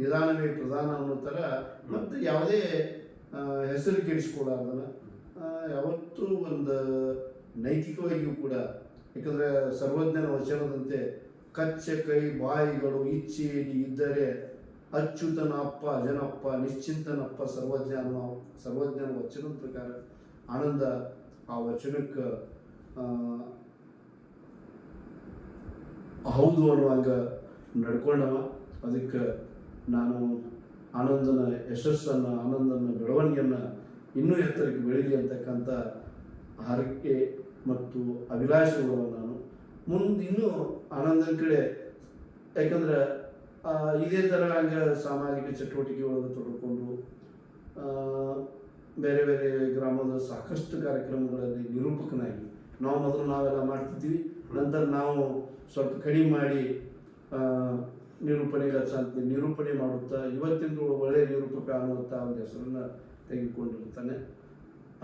ನಿಧಾನವೇ ಪ್ರಧಾನ ಅನ್ನೋ ಥರ ಮತ್ತು ಯಾವುದೇ ಹೆಸರು ಕೆಡಿಸ್ಕೊಳ್ಳೋದನ್ನು ಯಾವತ್ತೂ ಒಂದು ನೈತಿಕವಾಗಿಯೂ ಕೂಡ, ಯಾಕಂದರೆ ಸರ್ವಜ್ಞನ ವಚನದಂತೆ ಕಚ್ಚ ಕೈ ಬಾಯಿಗಳು ಇಚ್ಛೆಯಲ್ಲಿ ಇದ್ದರೆ ಅಚ್ಯುತನ ಅಪ್ಪ ಅಜನಪ್ಪ ನಿಶ್ಚಿಂತನಪ್ಪ ಸರ್ವಜ್ಞನ ವಚನದ ಪ್ರಕಾರ ಆನಂದ ಆ ವಚನಕ್ಕೆ ಹೌದು ಅನ್ನುವಂಗ ನಡ್ಕೊಂಡವ. ಅದಕ್ಕೆ ನಾನು ಆನಂದನ ಯಶಸ್ಸನ್ನು, ಆನಂದನ ಬೆಳವಣಿಗೆಯನ್ನು ಇನ್ನೂ ಎತ್ತರಕ್ಕೆ ಬೆಳೀಲಿ ಅಂತಕ್ಕಂಥ ಹರಕೆ ಮತ್ತು ಅಭಿಲಾಷೆಗಳು ನಾನು ಮುಂದೆ ಇನ್ನೂ ಆನಂದನ ಕಡೆ, ಯಾಕಂದ್ರೆ ಇದೇ ಥರ ಹಂಗೆ ಸಾಮಾಜಿಕ ಚಟುವಟಿಕೆ ಒಳಗೆ ತೊಡ್ಕೊಂಡು ಬೇರೆ ಬೇರೆ ಗ್ರಾಮದ ಸಾಕಷ್ಟು ಕಾರ್ಯಕ್ರಮಗಳಲ್ಲಿ ನಿರೂಪಕನಾಗಿ ಮೊದಲು ನಾವೆಲ್ಲ ಮಾಡ್ತಿದ್ವಿ. ನಂತರ ನಾವು ಸ್ವಲ್ಪ ಕಡಿಮೆ ಮಾಡಿ ನಿರೂಪಣೆ ಮಾಡುತ್ತಾ ಇವತ್ತಿನ ಒಳ್ಳೆಯ ನಿರೂಪಕ ಅನ್ನುವಂಥ ಒಂದು ಹೆಸರನ್ನು ತೆಗೆದುಕೊಂಡಿರ್ತಾನೆ.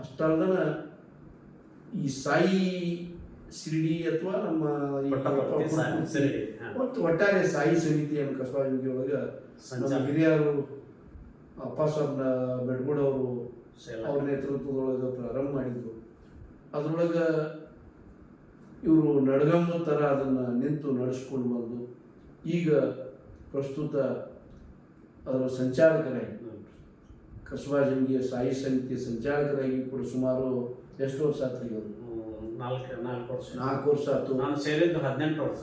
ಅಷ್ಟಲ್ದನ ಈ ಸಾಯಿ ಶಿರಡಿ ಅಥವಾ ನಮ್ಮ ಒಟ್ಟಾರೆ ಸಾಯಿ ಸಮಿತಿ ಅನ್ನೋ ಕಸಬಾಜಿ ಒಳಗೆ ಹಿರಿಯರು ಅಪ್ಪಾಸ್ವಾಮಿ ಬೆಡ್ಗೂಡ್ ಅವರು ಅವ್ರ ನೇತೃತ್ವದೊಳಗೆ ಪ್ರಾರಂಭ ಮಾಡಿದ್ರು. ಅದ್ರೊಳಗೆ ಇವರು ನಡಗಂಬ ಥರ ಅದನ್ನು ನಿಂತು ನಡೆಸ್ಕೊಂಡು ಬಂದು ಈಗ ಪ್ರಸ್ತುತ ಅದರ ಸಂಚಾಲಕರಾಗಿ ಕಸಬಾಜಂಗಿಯ ಸಾಯಿ ಸಮಿತಿಯ ಸಂಚಾಲಕರಾಗಿ ಕೂಡ ಸುಮಾರು ಎಷ್ಟು ವರ್ಷ ಆತ್ರಿ? ಅವರು 4 ವರ್ಷ ಆಯ್ತು. ನಾನು ಸೇರಿದ್ದು 18 ವರ್ಷ,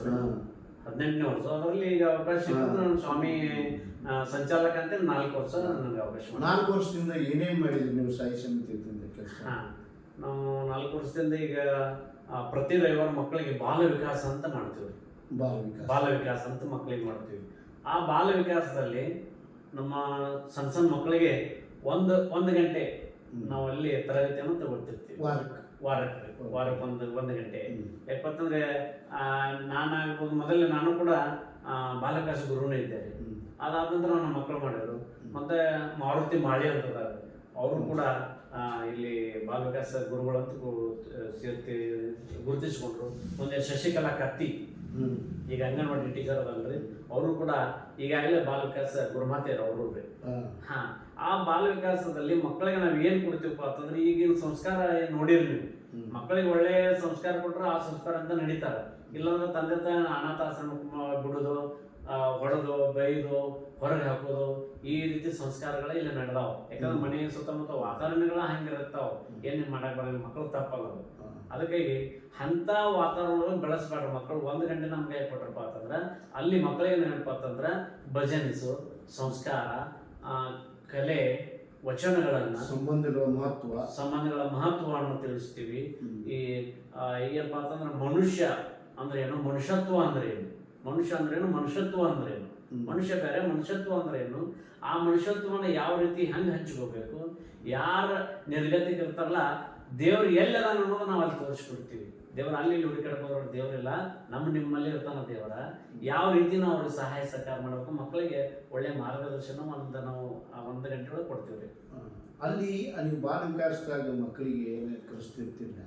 18ನೇ ವರ್ಷ. ಅದರಲ್ಲಿ ಈಗ ಅವಕಾಶ ನಾನು ಸ್ವಾಮಿ ಸಂಚಾಲಕ ಅಂತ 4 ವರ್ಷ ನನಗೆ ಅವಕಾಶ. 4 ವರ್ಷದಿಂದ ಏನೇನು ಮಾಡಿದ್ರಿ ನೀವು ಸಾಯಿ ಸಮಿತಿ ಕೆಲಸ? ನಾವು 4 ವರ್ಷದಿಂದ ಈಗ ಪ್ರತಿ ರವಿವಾರ ಮಕ್ಕಳಿಗೆ ಬಾಲ ವಿಕಾಸ ಅಂತ ಮಾಡ್ತೀವಿ. ಬಾಲ ವಿಕಾಸ ಅಂತ ಮಕ್ಕಳಿಗೆ ಮಾಡ್ತೀವಿ. ಆ ಬಾಲ ವಿಕಾಸದಲ್ಲಿ ನಮ್ಮ ಸಣ್ಣ ಸಣ್ಣ ಮಕ್ಕಳಿಗೆ ಒಂದು ಗಂಟೆ ನಾವು ಅಲ್ಲಿ ತರಗತಿಯನ್ನು ತಗೊಳ್ತಿರ್ತೀವಿ. ವಾರಕ್ಕೆ ಒಂದು ಗಂಟೆ. ಯಾಕಂತಂದ್ರೆ ನಾನಾಗ್ಬೋದು, ಮೊದಲೇ ನಾನು ಕೂಡ ಬಾಲವಿಕಾಸ ಗುರುನೇ ಇದ್ದೇನೆ. ಅದಾದ ನಂತರ ನಮ್ಮ ಮಕ್ಕಳು ಮಾಡಿದ್ರು. ಮತ್ತೆ ಮಾರುತಿ ಮಾಳಿ ಅಂತದ, ಅವರು ಕೂಡ ಇಲ್ಲಿ ಬಾಲವಿಕಾಸ ಗುರುಗಳಂತ ಗುರುತಿಸ್ಕೊಂಡ್ರು. ಮುಂದೆ ಶಶಿಕಲಾ ಕತ್ತಿ, ಈಗ ಅಂಗನವಾಡಿ ಟೀಚರ್ ಅದಲ್ರಿ, ಅವರು ಕೂಡ ಈಗಾಗಲೇ ಬಾಲವಿಕಾಸ ಗುರುಮಾತೆಯರು ಅವರು. ಆ ಬಾಲ ವಿಕಾಸದಲ್ಲಿ ಮಕ್ಕಳಿಗೆ ನಾವು ಏನ್ ಕೊಡ್ತೀವಪ್ಪ ಅಂತಂದ್ರೆ, ಈಗಿನ ಸಂಸ್ಕಾರ ನೋಡಿರಿ ನೀವು, ಮಕ್ಕಳಿಗೆ ಒಳ್ಳೆ ಸಂಸ್ಕಾರ ಕೊಟ್ರೆ ಆ ಸಂಸ್ಕಾರ ಅಂತ ನಡೀತಾರೆ. ಇಲ್ಲಾಂದ್ರೆ ತಂದೆ ತಾಯಿ ಅನಾಥಾಶ್ರಮ ಬಿಡುದು, ಹೊಡೆದು ಬೈದು ಹೊರಗೆ ಹಾಕೋದು, ಈ ರೀತಿ ಸಂಸ್ಕಾರಗಳೇ ಇಲ್ಲಿ ನಡೆದಾವ. ಯಾಕಂದ್ರೆ ಮನೆ ಸುತ್ತಮುತ್ತ ವಾತಾವರಣಗಳ ಹಂಗಿರುತ್ತಾವ, ಏನ್ ಮಾಡಕ್ ಬರಲ್ಲ, ಮಕ್ಕಳು ತಪ್ಪಲ್ಲದು. ಅದಕ್ಕಾಗಿ ಅಂತ ವಾತಾವರಣವನ್ನು ಬೆಳೆಸ್ಬೇಡ್ರಿ. ಮಕ್ಕಳು 1 ಗಂಟೆ ನಮ್ಗೆ ಕೊಟ್ರಪ್ಪ ಅಂತಂದ್ರೆ ಅಲ್ಲಿ ಮಕ್ಕಳಿಗೆ ಏನಪ್ಪ ಅಂತಂದ್ರೆ ಭಜನಿಸು, ಸಂಸ್ಕಾರ, ಕಲೆ, ವಚನಗಳನ್ನ, ಸಂಬಂಧಗಳ ಮಹತ್ವವನ್ನು ತಿಳಿಸ್ತೀವಿ. ಏನಪ್ಪ ಅಂತಂದ್ರೆ ಮನುಷ್ಯ ಅಂದ್ರೆ ಏನು, ಮನುಷ್ಯತ್ವ ಅಂದ್ರೆ ಏನು, ಮನುಷ್ಯ ಅಂದ್ರೇನು, ಮನುಷ್ಯತ್ವ ಅಂದ್ರೇನು, ಮನುಷ್ಯ ಬೇರೆ ಮನುಷ್ಯತ್ವ ಅಂದ್ರೆ ಏನು, ಆ ಮನುಷ್ಯತ್ವನ ಯಾವ ರೀತಿ ಹೆಂಗೆ ಹಂಚ್ಕೋಬೇಕು, ಯಾರ ನಿರ್ಗತಿಗೆ ಇರ್ತಾರಲ್ಲ ದೇವ್ರು ಎಲ್ಲದ ಅನ್ನೋದು ನಾವು ಅಲ್ಲಿ ತೋರಿಸ್ಕೊಡ್ತೀವಿ. ದೇವ್ರ ಅಲ್ಲಿ ಹುಡುಕಾಡ್ಕೋದ್ರ ದೇವ್ರಿಲ್ಲ, ನಿಮ್ಮಲ್ಲಿ ಇರ್ತಾನ ದೇವರ. ಯಾವ ರೀತಿ ನಾವು ಅವ್ರಿಗೆ ಸಹಾಯ ಸಹಕಾರ ಮಾಡಬೇಕು, ಮಕ್ಕಳಿಗೆ ಒಳ್ಳೆ ಮಾರ್ಗದರ್ಶನ ನಾವು 1 ಗಂಟೆ ಒಳಗೆ ಕೊಡ್ತೀವಿ. ಅಲ್ಲಿ ನೀವು ಬಾಲ ವಿಕಾಸದಾಗ ಮಕ್ಕಳಿಗೆ ಏನು ಕಲಿಸ್ತಿರ್ತಿಲ್ಲ,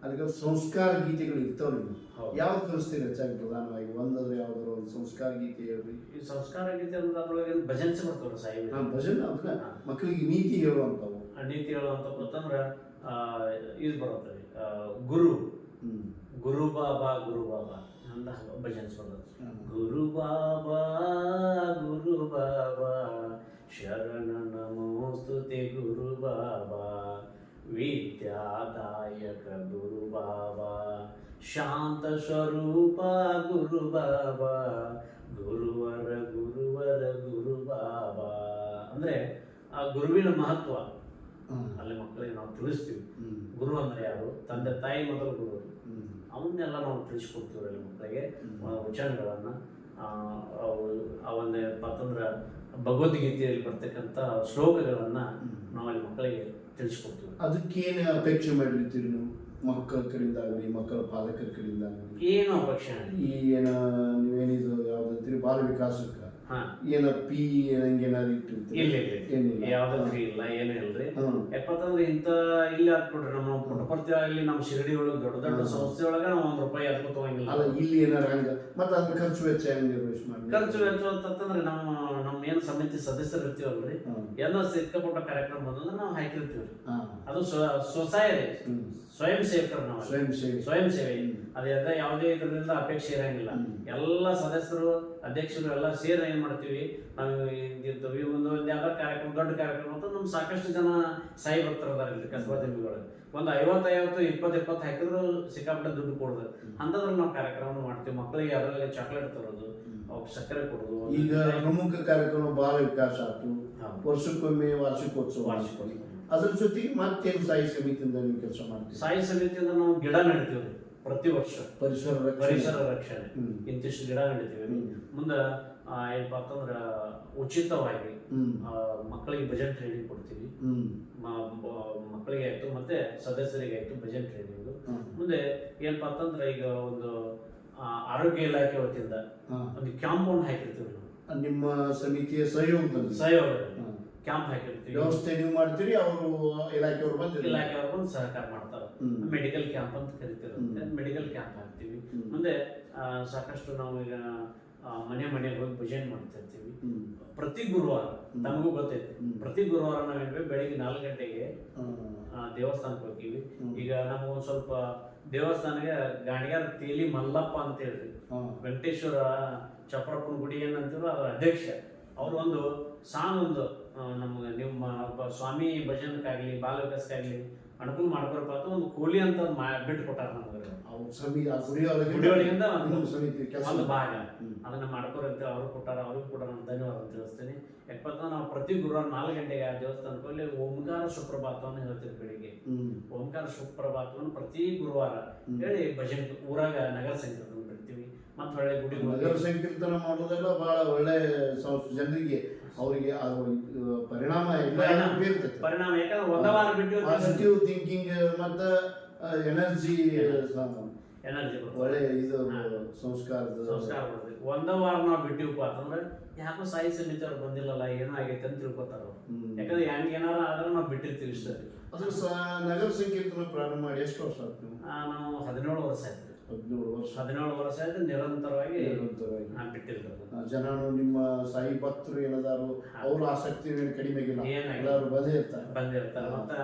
ಅದಕ್ಕೆ ಸಂಸ್ಕಾರ ಗೀತೆಗಳು ಇರ್ತಾವ. ನೀವು ಯಾವ್ದು ಕಲಿಸ್ತೀರಿ ಹೆಚ್ಚಾಗಿ ಪ್ರಧಾನವಾಗಿ? ಒಂದಾದ್ರೆ ಯಾವ್ದಾದ್ರು ಒಂದು ಸಂಸ್ಕಾರ ಗೀತೆ ಹೇಳ್ರಿ. ಈ ಸಂಸ್ಕಾರ ಗೀತೆ ಅಂದ್ರೆ ಅದ್ರೊಳಗೆ ಭಜನ್ಸ್ ಬರ್ತಾವ್ರಿ ಸಾಯಿ ಭಜನ್ ಅಂದ್ರೆ ಮಕ್ಕಳಿಗೆ ನೀತಿ ಹೇಳುವಂಥವು. ನೀತಿ ಹೇಳುವಂತ ಗೊತ್ತಂದ್ರೆ ಇದು ಬರುತ್ತೆ, ಗುರು ಬಾಬಾ ಅಂತ ಭಜನ್ಸ್ ಬರ್ತದೆ. ಗುರು ಬಾಬಾ ಶರಣ ನಮೋಸ್ತುತೆ ಗುರು ಬಾಬಾ, ವಿದ್ಯಾದಾಯಕ ಗುರು ಬಾಬಾ, ಶಾಂತ ಸ್ವರೂಪ ಗುರು ಬಾಬಾ, ಗುರುವರ ಗುರು ಬಾಬಾ. ಅಂದ್ರೆ ಆ ಗುರುವಿನ ಮಹತ್ವ ಅಲ್ಲಿ ಮಕ್ಕಳಿಗೆ ನಾವು ತಿಳಿಸ್ತೀವಿ. ಗುರು ಅಂದ್ರೆ ಯಾರು, ತಂದೆ ತಾಯಿ ಮೊದಲು ಗುರು, ಅವನ್ನೆಲ್ಲ ನಾವು ತಿಳಿಸ್ಕೊಡ್ತೀವಿ ಅಲ್ಲಿ ಮಕ್ಕಳಿಗೆ. ವಚನಗಳನ್ನ ಅವನ್ನೇ ಅಂತಂದ್ರೆ ಭಗವದ್ಗೀತೆಯಲ್ಲಿ ಬರ್ತಕ್ಕಂಥ ಶ್ಲೋಕಗಳನ್ನ ನಾವು ಅಲ್ಲಿ ಮಕ್ಕಳಿಗೆ ತಿಳಿಸ್ಕೊಡ್ತೀವಿ. ಅದಕ್ಕೇನು ಅಪೇಕ್ಷೆ ಮಾಡಿರ್ತೀರಿ ನೀವು ಮಕ್ಕಳ ಕಡೆಯಿಂದ ಆಗಲಿ, ಮಕ್ಕಳ ಪಾಲಕರ ಕಡೆಯಿಂದ ಆಗಲಿ? ಏನು ಅಪೇಕ್ಷೆ? ಈ ನೀವೇನಿದು ಯಾವ್ದಂತೀರಿ ಬಾಲ ವಿಕಾಸಕ್ಕೆ ಹಾ ಏನ ಪಿ ಹಂಗೇನಾರು ಇಟ್ಟಿರ್ತೀರಿ? ಇಲ್ಲ ಇಲ್ಲ ಏನಿಲ್ಲ. ಯಾವ್ದು ಫ್ರೀ ಇಲ್ಲ ಏನು ಇಲ್ರಿ. ಹ್ಮ್. ಯಾಕಂತಂದ್ರೆ ಇಂಥ ಇಲ್ಲಿ ಹಾಕ್ಬಿಡ್ರಿ ನಮ್ಮ ಪುಟ್ಟಪರ್ತಿ ಆಗಲಿ ನಮ್ಮ ಶಿರಡಿ ಒಳಗೆ ದೊಡ್ಡ ದೊಡ್ಡ ಸಂಸ್ಥೆ ಒಳಗೆ ನಾವು ₹1 ಅದಕ್ಕೂ ತಗೊಂಗಿಲ್ಲ. ಅಲ್ಲ ಇಲ್ಲಿ ಏನಾರ ಹಂಗ ಮತ್ತೆ ಅದ್ರ ಖರ್ಚು ವೆಚ್ಚ ಹೆಂಗ್ ನಿರ್ವಹಿಸಿ ಮಾಡಿ? ಖರ್ಚು ವೆಚ್ಚ ಅಂತಂದ್ರೆ ನಮ್ಮ ಏನು ಸಮಿತಿ ಸದಸ್ಯರು ಇರ್ತೀವಲ್ರಿ, ಏನೋ ಸಿಕ್ಕಪಟ್ಟ ಕಾರ್ಯಕ್ರಮ ಬಂದ್ರೆ ನಾವು ಹಾಕಿರ್ತೀವ್ರಿ. ಅದು ಸ್ವಸಹಾಯ ಸ್ವಯಂ ಸೇವಕರು ನಾವು, ಸ್ವಯಂ ಸೇವೆ. ಅದೇ ಯಾವುದೇ ಇದರಿಂದ ಅಪೇಕ್ಷೆ ಇರಂಗಿಲ್ಲ. ಎಲ್ಲ ಸದಸ್ಯರು ಅಧ್ಯಕ್ಷರು ಎಲ್ಲ ಸೇರಿ ಏನ್ ಮಾಡ್ತೀವಿ ನಾವು ಇರ್ತೀವಿ. ಒಂದು ಯಾವ್ದಾರ ಕಾರ್ಯಕ್ರಮ ದೊಡ್ಡ ಕಾರ್ಯಕ್ರಮ ಅಂತ ನಮ್ಗೆ ಸಾಕಷ್ಟು ಜನ ಸಾಯಿ ಭಕ್ತರು ಅದಾರ ಕಸಬಾ ತಿಂಬಿಗಳು. ಒಂದು 50 20 ಹಾಕಿದ್ರು ಸಿಕ್ಕಾಪಟ್ಟೆ ದುಡ್ಡು ಕೊಡೋದು ಅಂತಂದ್ರೆ ನಾವು ಕಾರ್ಯಕ್ರಮ ಮಾಡ್ತೀವಿ. ಮಕ್ಕಳಿಗೆ ಅದರಲ್ಲಿ ಚಾಕ್ಲೇಟ್ ತರೋದು, ಅವ್ರಿಗೆ ಸಕ್ಕರೆ ಕೊಡೋದು. ಈಗ ಪ್ರಮುಖ ಕಾರ್ಯಕ್ರಮ ಬಾಲ ವಿಕಾಸ ಆಯ್ತು, ವರ್ಷಕ್ಕೊಮ್ಮೆ ವಾರ್ಷಿಕೋತ್ಸವ. ಅದ್ರ ಜೊತೆಗೆ ಮತ್ತೇನು ಸಾಯಿ ಸಮಿತಿಯಿಂದ ನೀವು ಕೆಲಸ ಮಾಡ್ತೀವಿ? ಸಾಯಿ ಸಮಿತಿಯಿಂದ ನಾವು ಗಿಡ ನೆಡ್ತೀವಿ ಪ್ರತಿ ವರ್ಷ. ಪರಿಸರ ರಕ್ಷಣೆ ಇಂತಿಷ್ಟು ಗಿಡ ನೆಡ್ತೀವಿ. ಮುಂದೆ ಏನಪ್ಪಾ ಅಂತಂದ್ರ ಉಚಿತವಾಗಿ ಮಕ್ಕಳಿಗೆ ಭಜನ್ ಟ್ರೈನಿಂಗ್ ಕೊಡ್ತೀವಿ. ಮಕ್ಕಳಿಗೆ ಆಯ್ತು ಮತ್ತೆ ಸದಸ್ಯರಿಗೆ ಆಯ್ತು ಭಜನ್ ಟ್ರೈನಿಂಗ್. ಮುಂದೆ ಏನಪ್ಪಾ ಅಂತಂದ್ರೆ ಈಗ ಒಂದು ಆರೋಗ್ಯ ಇಲಾಖೆ ವತಿಯಿಂದ ಒಂದು ಕ್ಯಾಂಪೌಂಡ್ ಹಾಕಿರ್ತೀವಿ ನಾವು. ನಿಮ್ಮ ಸಮಿತಿಯ ಸಹಯೋಗದಲ್ಲಿ ಕ್ಯಾಂಪ್ ಹಾಕಿರ್ತೀವಿ. ವ್ಯವಸ್ಥೆ ನೀವು ಮಾಡ್ತೀರಿ, ಅವರು ಇಲಾಖೆಯವರು ಬಂದು ಸಹಕಾರ ಮಾಡ್ತಾರೆ. ಮೆಡಿಕಲ್ ಕ್ಯಾಂಪ್ ಅಂತ ಕರಿತಿರುತ್ತೆ. ಮೆಡಿಕಲ್ ಕ್ಯಾಂಪ್ ಹಾಕ್ತೀವಿ. ಮುಂದೆ ಸಾಕಷ್ಟು ನಾವು ಈಗ ಮನೆಗೆ ಹೋಗಿ ಭಜನೆ ಮಾಡ್ತಿರ್ತೀವಿ ಪ್ರತಿ ಗುರುವಾರ. ತಮಗೂ ಗೊತ್ತೈತಿ, ಪ್ರತಿ ಗುರುವಾರ ನಾವೇನ್ವಿ ಬೆಳಿಗ್ಗೆ 4 ಗಂಟೆಗೆ ದೇವಸ್ಥಾನಕ್ಕೆ ಹೋಗ್ತೀವಿ. ಈಗ ನಮ್ಗೆ ಒಂದ್ ಸ್ವಲ್ಪ ದೇವಸ್ಥಾನಕ್ಕೆ ಗಾಣಿಗಾರ ತೇಲಿ ಮಲ್ಲಪ್ಪ ಅಂತ ಹೇಳ್ರಿ, ವೆಂಕಟೇಶ್ವರ ಚಪ್ರಪ್ಪನ ಗುಡಿ ಏನಂತೀರೋ ಅದ್ರ ಅಧ್ಯಕ್ಷ. ಅವ್ರು ಒಂದು ಒಂದು ನಮ್ಗೆ ನಿಮ್ಮ ಸ್ವಾಮಿ ಭಜನಕ್ಕಾಗ್ಲಿ ಬಾಲ ವಿಕಾಸಕ್ಕಾಗ್ಲಿ ಅನುಕೂಲ ಮಾಡ್ಕೊರಪ್ಪ ಅಂತ ಒಂದು ಕೂಲಿ ಅಂತ ಬಿಟ್ಟು ಕೊಟ್ಟಾರ ನಮ್ಗೆ. ಗುಡಿಯೊಳಗಿಂದ ಒಂದು ಭಾಗ ಅದನ್ನ ಮಾಡ್ಕೊರಂತ ಅವ್ರು ಕೊಟ್ಟಾರ. ಅವ್ರಿಗೂ ಕೂಡ ನಾನು ಧನ್ಯವಾದ ತಿಳಿಸ್ತೇನೆ. ಯಾಕಂದ್ರೆ ನಾವು ಪ್ರತಿ ಗುರುವಾರ 4 ಗಂಟೆಗೆ ಆ ದೇವಸ್ಥಾನಕ್ಕೆ ಅಲ್ಲಿ ಓಂಕಾರ ಸುಪ್ರಭಾತವನ್ನು ಹೇಳ್ತೀವಿ ಬೆಳಿಗ್ಗೆ. ಓಂಕಾರ ಸುಪ್ರಭಾತವನ್ನು ಪ್ರತಿ ಗುರುವಾರ ಹೇಳಿ ಭಜನೆ ಊರಾಗ ನಗರ ಸಂಕೀರ್ತನ ಬಿಡ್ತೀವಿ. ಮತ್ತೆ ಒಳ್ಳೆ ಗುಡಿ ನಗರ ಸಂಕೀರ್ತನ ಮಾಡೋದೆಲ್ಲ ಬಹಳ ಒಳ್ಳೆ ಜನರಿಗೆ ಅವರಿಗೆ ಪರಿಣಾಮ ಪರಿಣಾಮ. ಯಾಕಂದ್ರೆ 1 ವಾರ ಬಿಟ್ಟು ಪಾಸಿಟಿವ್ ಥಿಂಕಿಂಗ್ ಮತ್ತೆ ಎನರ್ಜಿ ಒಳ್ಳೆ ಇದು ಸಂಸ್ಕಾರ ಬರ್ತದೆ. 1 ವಾರ ನಾವು ಬಿಟ್ಟಿವಪ್ಪ ಅಂತಂದ್ರೆ ಯಾಕೋ ಸಾಯಿ ಸಮಿತಿಯವ್ರು ಬಂದಿಲ್ಲಲ್ಲ, ಏನೋ ಆಗೈತೆ ಅಂತ ತಿಳ್ಕೊತಾರ. ಯಾಕಂದ್ರೆ ಏನಾರ ಆದ್ರೆ ನಾವು ಬಿಟ್ಟಿರ್ತೀವಿ ಇಷ್ಟ. ಅದು ನಗರ ಸಂಕೀರ್ತನ ಪ್ರಾರಂಭ ಮಾಡಿ ಎಷ್ಟು ವರ್ಷ ಆಯ್ತು? ನಾವು 17 ವರ್ಷ ಆಯ್ತು. 17 ವರ್ಷ ಆಯ್ತು ನಿರಂತರವಾಗಿ ಬಿಟ್ಟಿಲ್ಲ. ಜನರು ನಿಮ್ಮ ಸಾಯಿ ಭಕ್ತರು ಏನದಾರು ಅವ್ರ ಆಸಕ್ತಿ ಕಡಿಮೆ ಎಲ್ಲರೂ ಬಂದಿರ್ತಾರೆ. ಮತ್ತೆ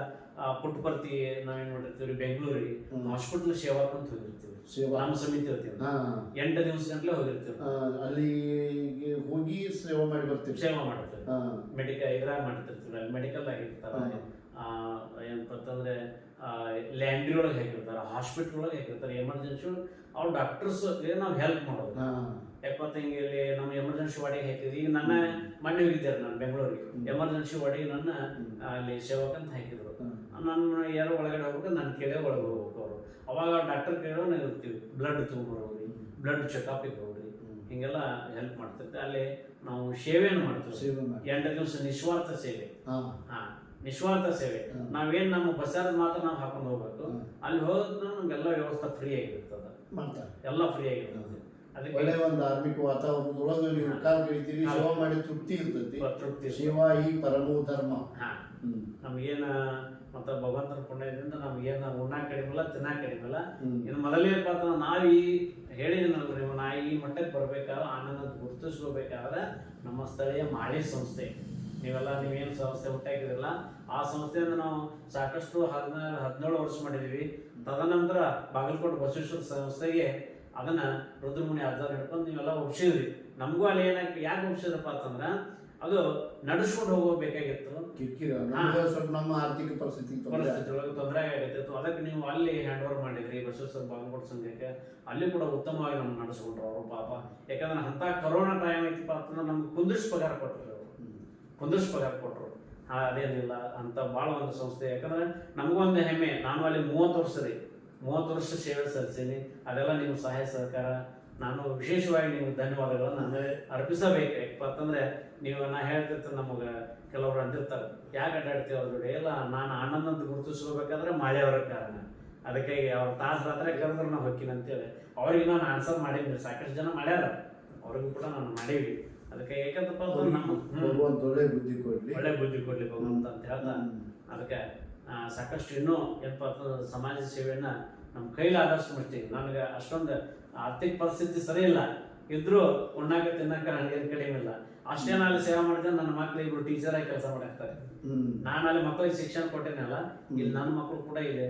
ಪುಟ್ಟಪರ್ತಿ ನಾವೇನ್ ಮಾಡಿರ್ತೀವಿ ಬೆಂಗಳೂರಿಗೆ ಹಾಸ್ಪಿಟಲ್ ಸೇವಾ ಅಂತ ಹೋಗಿರ್ತೀವಿ. ನಮ್ಮ ಸಮಿತಿ ಹೋಗ್ತೀವಿ 8 ದಿವಸ ಗಂಟ್ಲೆ ಹೋಗಿರ್ತೀವಿ. ಅಲ್ಲಿ ಹೋಗಿ ಸೇವಾ ಮಾಡಿ ಬರ್ತೀವಿ. ಮೆಡಿಕಲ್ ಇದ್ರಾಗ ಮಾಡ್ತಿರ್ತೀವಿ. ಅಲ್ಲಿ ಮೆಡಿಕಲ್ ಆಗಿರ್ತಾರ. ಏನಪ್ಪ ಅಂತಂದ್ರೆ ಲ್ಯಾಂಡ್ರಿ ಒಳಗೆ ಹಾಕಿರ್ತಾರೆ, ಹಾಸ್ಪಿಟಲ್ ಒಳಗೆ ಹಾಕಿರ್ತಾರೆ. ಎಮರ್ಜೆನ್ಸಿ ಅವ್ರು ಡಾಕ್ಟರ್ಸ್ ನಾವು ಹೆಲ್ಪ್ ಮಾಡೋದು. ಯಾಕಂತ ಹಿಂಗೆ ಇಲ್ಲಿ ನಮ್ಮ ಎಮರ್ಜೆನ್ಸಿ ವಾರ್ಡಿಗೆ ಹಾಕಿದ್ವಿ. ಈಗ ನನ್ನ ಮೊನ್ನೆ ಹೋಗಿದ್ದಾರೆ ನಾನು ಬೆಂಗಳೂರಿಗೆ. ಎಮರ್ಜೆನ್ಸಿ ವಾರ್ಡಿಗೆ ನನ್ನ ಅಲ್ಲಿ ಸೇವಕಂತ ಹಾಕಿದ್ರು. ನನ್ನ ಯಾರೋ ಒಳಗಡೆ ಹೋಗ್ಬೇಕು, ನನ್ನ ಕೇಳೇ ಒಳಗೆ ಹೋಗ್ಬೇಕು. ಅವರು ಅವಾಗ ಡಾಕ್ಟರ್ ಕೇಳೋ ನಾವು ಇರ್ತೀವಿ. ಬ್ಲಡ್ ತೊಗೊಂಡ್ಬರೋರಿ, ಬ್ಲಡ್ ಚೆಕಪ್ಗೆ ಹೋಗ್ರಿ, ಹಿಂಗೆಲ್ಲ ಹೆಲ್ಪ್ ಮಾಡ್ತಿರ್ತೀವಿ. ಅಲ್ಲಿ ನಾವು ಸೇವೆಯನ್ನು ಮಾಡ್ತೀವಿ. 8 ದಿವಸ ನಿಸ್ವಾರ್ಥ ಸೇವೆ. ನಿಸ್ವಾರ್ಥ ಸೇವೆ. ನಾವೇನ್ ನಮ್ಮ ಬಸ್ಸಾರ ಮಾತ್ರ ನಾವು ಹಾಕೊಂಡು ಹೋಗ್ಬೇಕು. ಅಲ್ಲಿ ಹೋದ್ರೆ ನಮ್ಗೆಲ್ಲ ವ್ಯವಸ್ಥೆ ಫ್ರೀ ಆಗಿರ್ತದ, ಎಲ್ಲ ಫ್ರೀ ಆಗಿರ್ತದೆ. ಒಳ್ಳೆ ಒಂದು ಧಾರ್ಮಿಕ ವಾತಾವರಣದೊಳಗೆ ನೀವು ಕಾಲ್ ಕಳಿತೀರಿ, ಸೇವಾ ಮಾಡಿ ತೃಪ್ತಿ ಇರ್ತೈತಿ. ಸೇವಾ ಈ ಪರಮೋ ಧರ್ಮ. ನಮ್ಗೇನ ಮತ್ತ ಭಗವಂತನ ಪುಣ್ಯದಿಂದ ನಮ್ಗೇನ ಉಣ್ಣಾಕ್ ಕಡಿಮಲ್ಲ, ತಿನ್ನಾಕ್ ಕಡಿಮಲ್ಲ. ಇನ್ನು ಮೊದಲನೇಪ್ಪ ಅಂತ ನಾವ್ ಈ ಹೇಳಿದಿನಲ್ರಿ, ನಾ ಈ ಮಟ್ಟಕ್ಕೆ ಬರ್ಬೇಕಾದ್ರೆ ಆನಂದ ಗುರುತಿಸ್ಕೋಬೇಕಾದ್ರೆ ನಮ್ಮ ಸ್ಥಳೀಯ ಮಾಳಿ ಸಂಸ್ಥೆ, ನೀವೇನು ಸಂಸ್ಥೆ ಹುಟ್ಟಾಕಿದ್ರಲ್ಲ ಆ ಸಂಸ್ಥೆಯಿಂದ ನಾವು ಸಾಕಷ್ಟು 17 ವರ್ಷ ಮಾಡಿದೀವಿ. ತದನಂತರ ಬಾಗಲಕೋಟೆ ಬಸವೇಶ್ವರ ಸಂಸ್ಥೆಗೆ ಅದನ್ನ ರುದ್ರಮುನಿ ಅರ್ಧ ಹಿಡ್ಕೊಂಡು ನೀವೆಲ್ಲ ಒಪ್ಸಿದ್ರಿ. ನಮಗೂ ಅಲ್ಲಿ ಯಾಕೆ ಒಪ್ಸಿದ್ರಪ್ಪ ಅಂತಂದ್ರ ಅದು ನಡೆಸ್ಕೊಂಡು ಹೋಗಬೇಕಾಗಿತ್ತು. ನಮ್ಮ ಆರ್ಥಿಕ ಪರಿಸ್ಥಿತಿ ಒಳಗೆ ತೊಂದರೆ ಆಗತ್ತಿತ್ತು. ಅದಕ್ಕೆ ನೀವು ಅಲ್ಲಿ ಹ್ಯಾಂಡ್ ಓವರ್ ಮಾಡಿದ್ರಿ ಬಸವೇಶ್ವರ ಬಾಗಲಕೋಟೆ ಸಂಘಕ್ಕೆ. ಅಲ್ಲಿ ಕೂಡ ಉತ್ತಮವಾಗಿ ನಮ್ಗೆ ನಡೆಸ್ಕೊಂಡ್ರು ಅವರು ಪಾಪ. ಯಾಕಂದ್ರೆ ಅಂತ ಕೊರೋನಾ ಟೈಮ್ ಐತಿಪ್ಪ ಅಂತಂದ್ರೆ ನಮ್ಗೆ ಕುಂದಿಸ್ ಪಗಾರ ಕೊಟ್ಟರು. ಅದೇನಿಲ್ಲ ಅಂತ ಭಾಳ ಒಂದು ಸಂಸ್ಥೆ. ಯಾಕಂದ್ರೆ ನಮಗೂ ಒಂದು ಹೆಮ್ಮೆ. ನಾನು ಅಲ್ಲಿ 30 ವರ್ಷ ಸೇವೆ ಸಲ್ಲಿಸೀನಿ. ಅದೆಲ್ಲ ನಿಮ್ಮ ಸಹಾಯ ಸಹಕಾರ ನಾನು ವಿಶೇಷವಾಗಿ ನಿಮ್ಗೆ ಧನ್ಯವಾದಗಳನ್ನು ನಾನು ಅರ್ಪಿಸಬೇಕು. ಯಾಕಪ್ಪ ಅಂತಂದ್ರೆ ನಾ ಹೇಳ್ತಿರ್ತೀನಿ, ನಮಗೆ ಕೆಲವರು ಅಂದಿರ್ತಾರೆ ಯಾಕೆ ಅಡ್ಡಾಡ್ತೀವಿ ಅವ್ರ ಜೋಡಿ. ಎಲ್ಲ ನಾನು ಆನಂದ ಅಂತ ಗುರುತಿಸ್ಕೋಬೇಕಾದ್ರೆ ಮಾಳೆಯವರ ಕಾರಣ. ಅದಕ್ಕಾಗಿ ಅವ್ರ ತಾಸು ರಾತ್ರಿ ಕರೆದ್ರೆ ನಾವು ಹೋಗ್ತೀನಿ ಅಂತೇಳಿ ಅವ್ರಿಗೆ ನಾನು ಆನ್ಸರ್ ಮಾಡೀನಿ. ಸಾಕಷ್ಟು ಜನ ಮಾಡ್ಯಾರ, ಅವ್ರಿಗೂ ಕೂಡ ನಾನು ಮಾಡೀವಿ. ಅದಕ್ಕೆ ಯಾಕಂತಪ್ಪ ಅಂದ್ರೆ ನಮ್ಮ ಭಗವಂತ ಒಳ್ಳೆ ಬುದ್ಧಿ ಕೊಡ್ಲಿ, ಒಳ್ಳೆ ಬುದ್ಧಿ ಕೊಡ್ಲಿ ಭಗವಂತ ಅಂತ ಹೇಳ್ತಾ ಅದಕ್ಕೆ ಸಾಕಷ್ಟು ಇನ್ನೂ ಏನಪ್ಪ ಅಂತಂದ್ರೆ ಸಮಾಜ ಸೇವೆಯನ್ನ ನಮ್ಮ ಕೈಲಾದಷ್ಟು ಮಾಡ್ತೀವಿ. ನನಗೆ ಅಷ್ಟೊಂದು ಆರ್ಥಿಕ ಪರಿಸ್ಥಿತಿ ಸರಿ ಇಲ್ಲ, ಇದ್ರೂ ಉಣ್ಣಾಕ ತಿನ್ನಕ ನನಗೇನು ಕಡಿಮೆ ಇಲ್ಲ. ಅಷ್ಟೇ ನಾನು ಸೇವೆ ಮಾಡಿದ್ರೆ ನನ್ನ ಮಕ್ಳು ಇಬ್ರು ಟೀಚರ್ ಆಗಿ ಕೆಲಸ ಮಾಡಾಕ್ತಾರೆ. ನಾನು ಅಲ್ಲಿ ಮಕ್ಕಳಿಗೆ ಶಿಕ್ಷಣ ಕೊಟ್ಟೇನಲ್ಲ, ಇಲ್ಲಿ ನನ್ನ ಮಕ್ಕಳು ಕೂಡ ಇದೆ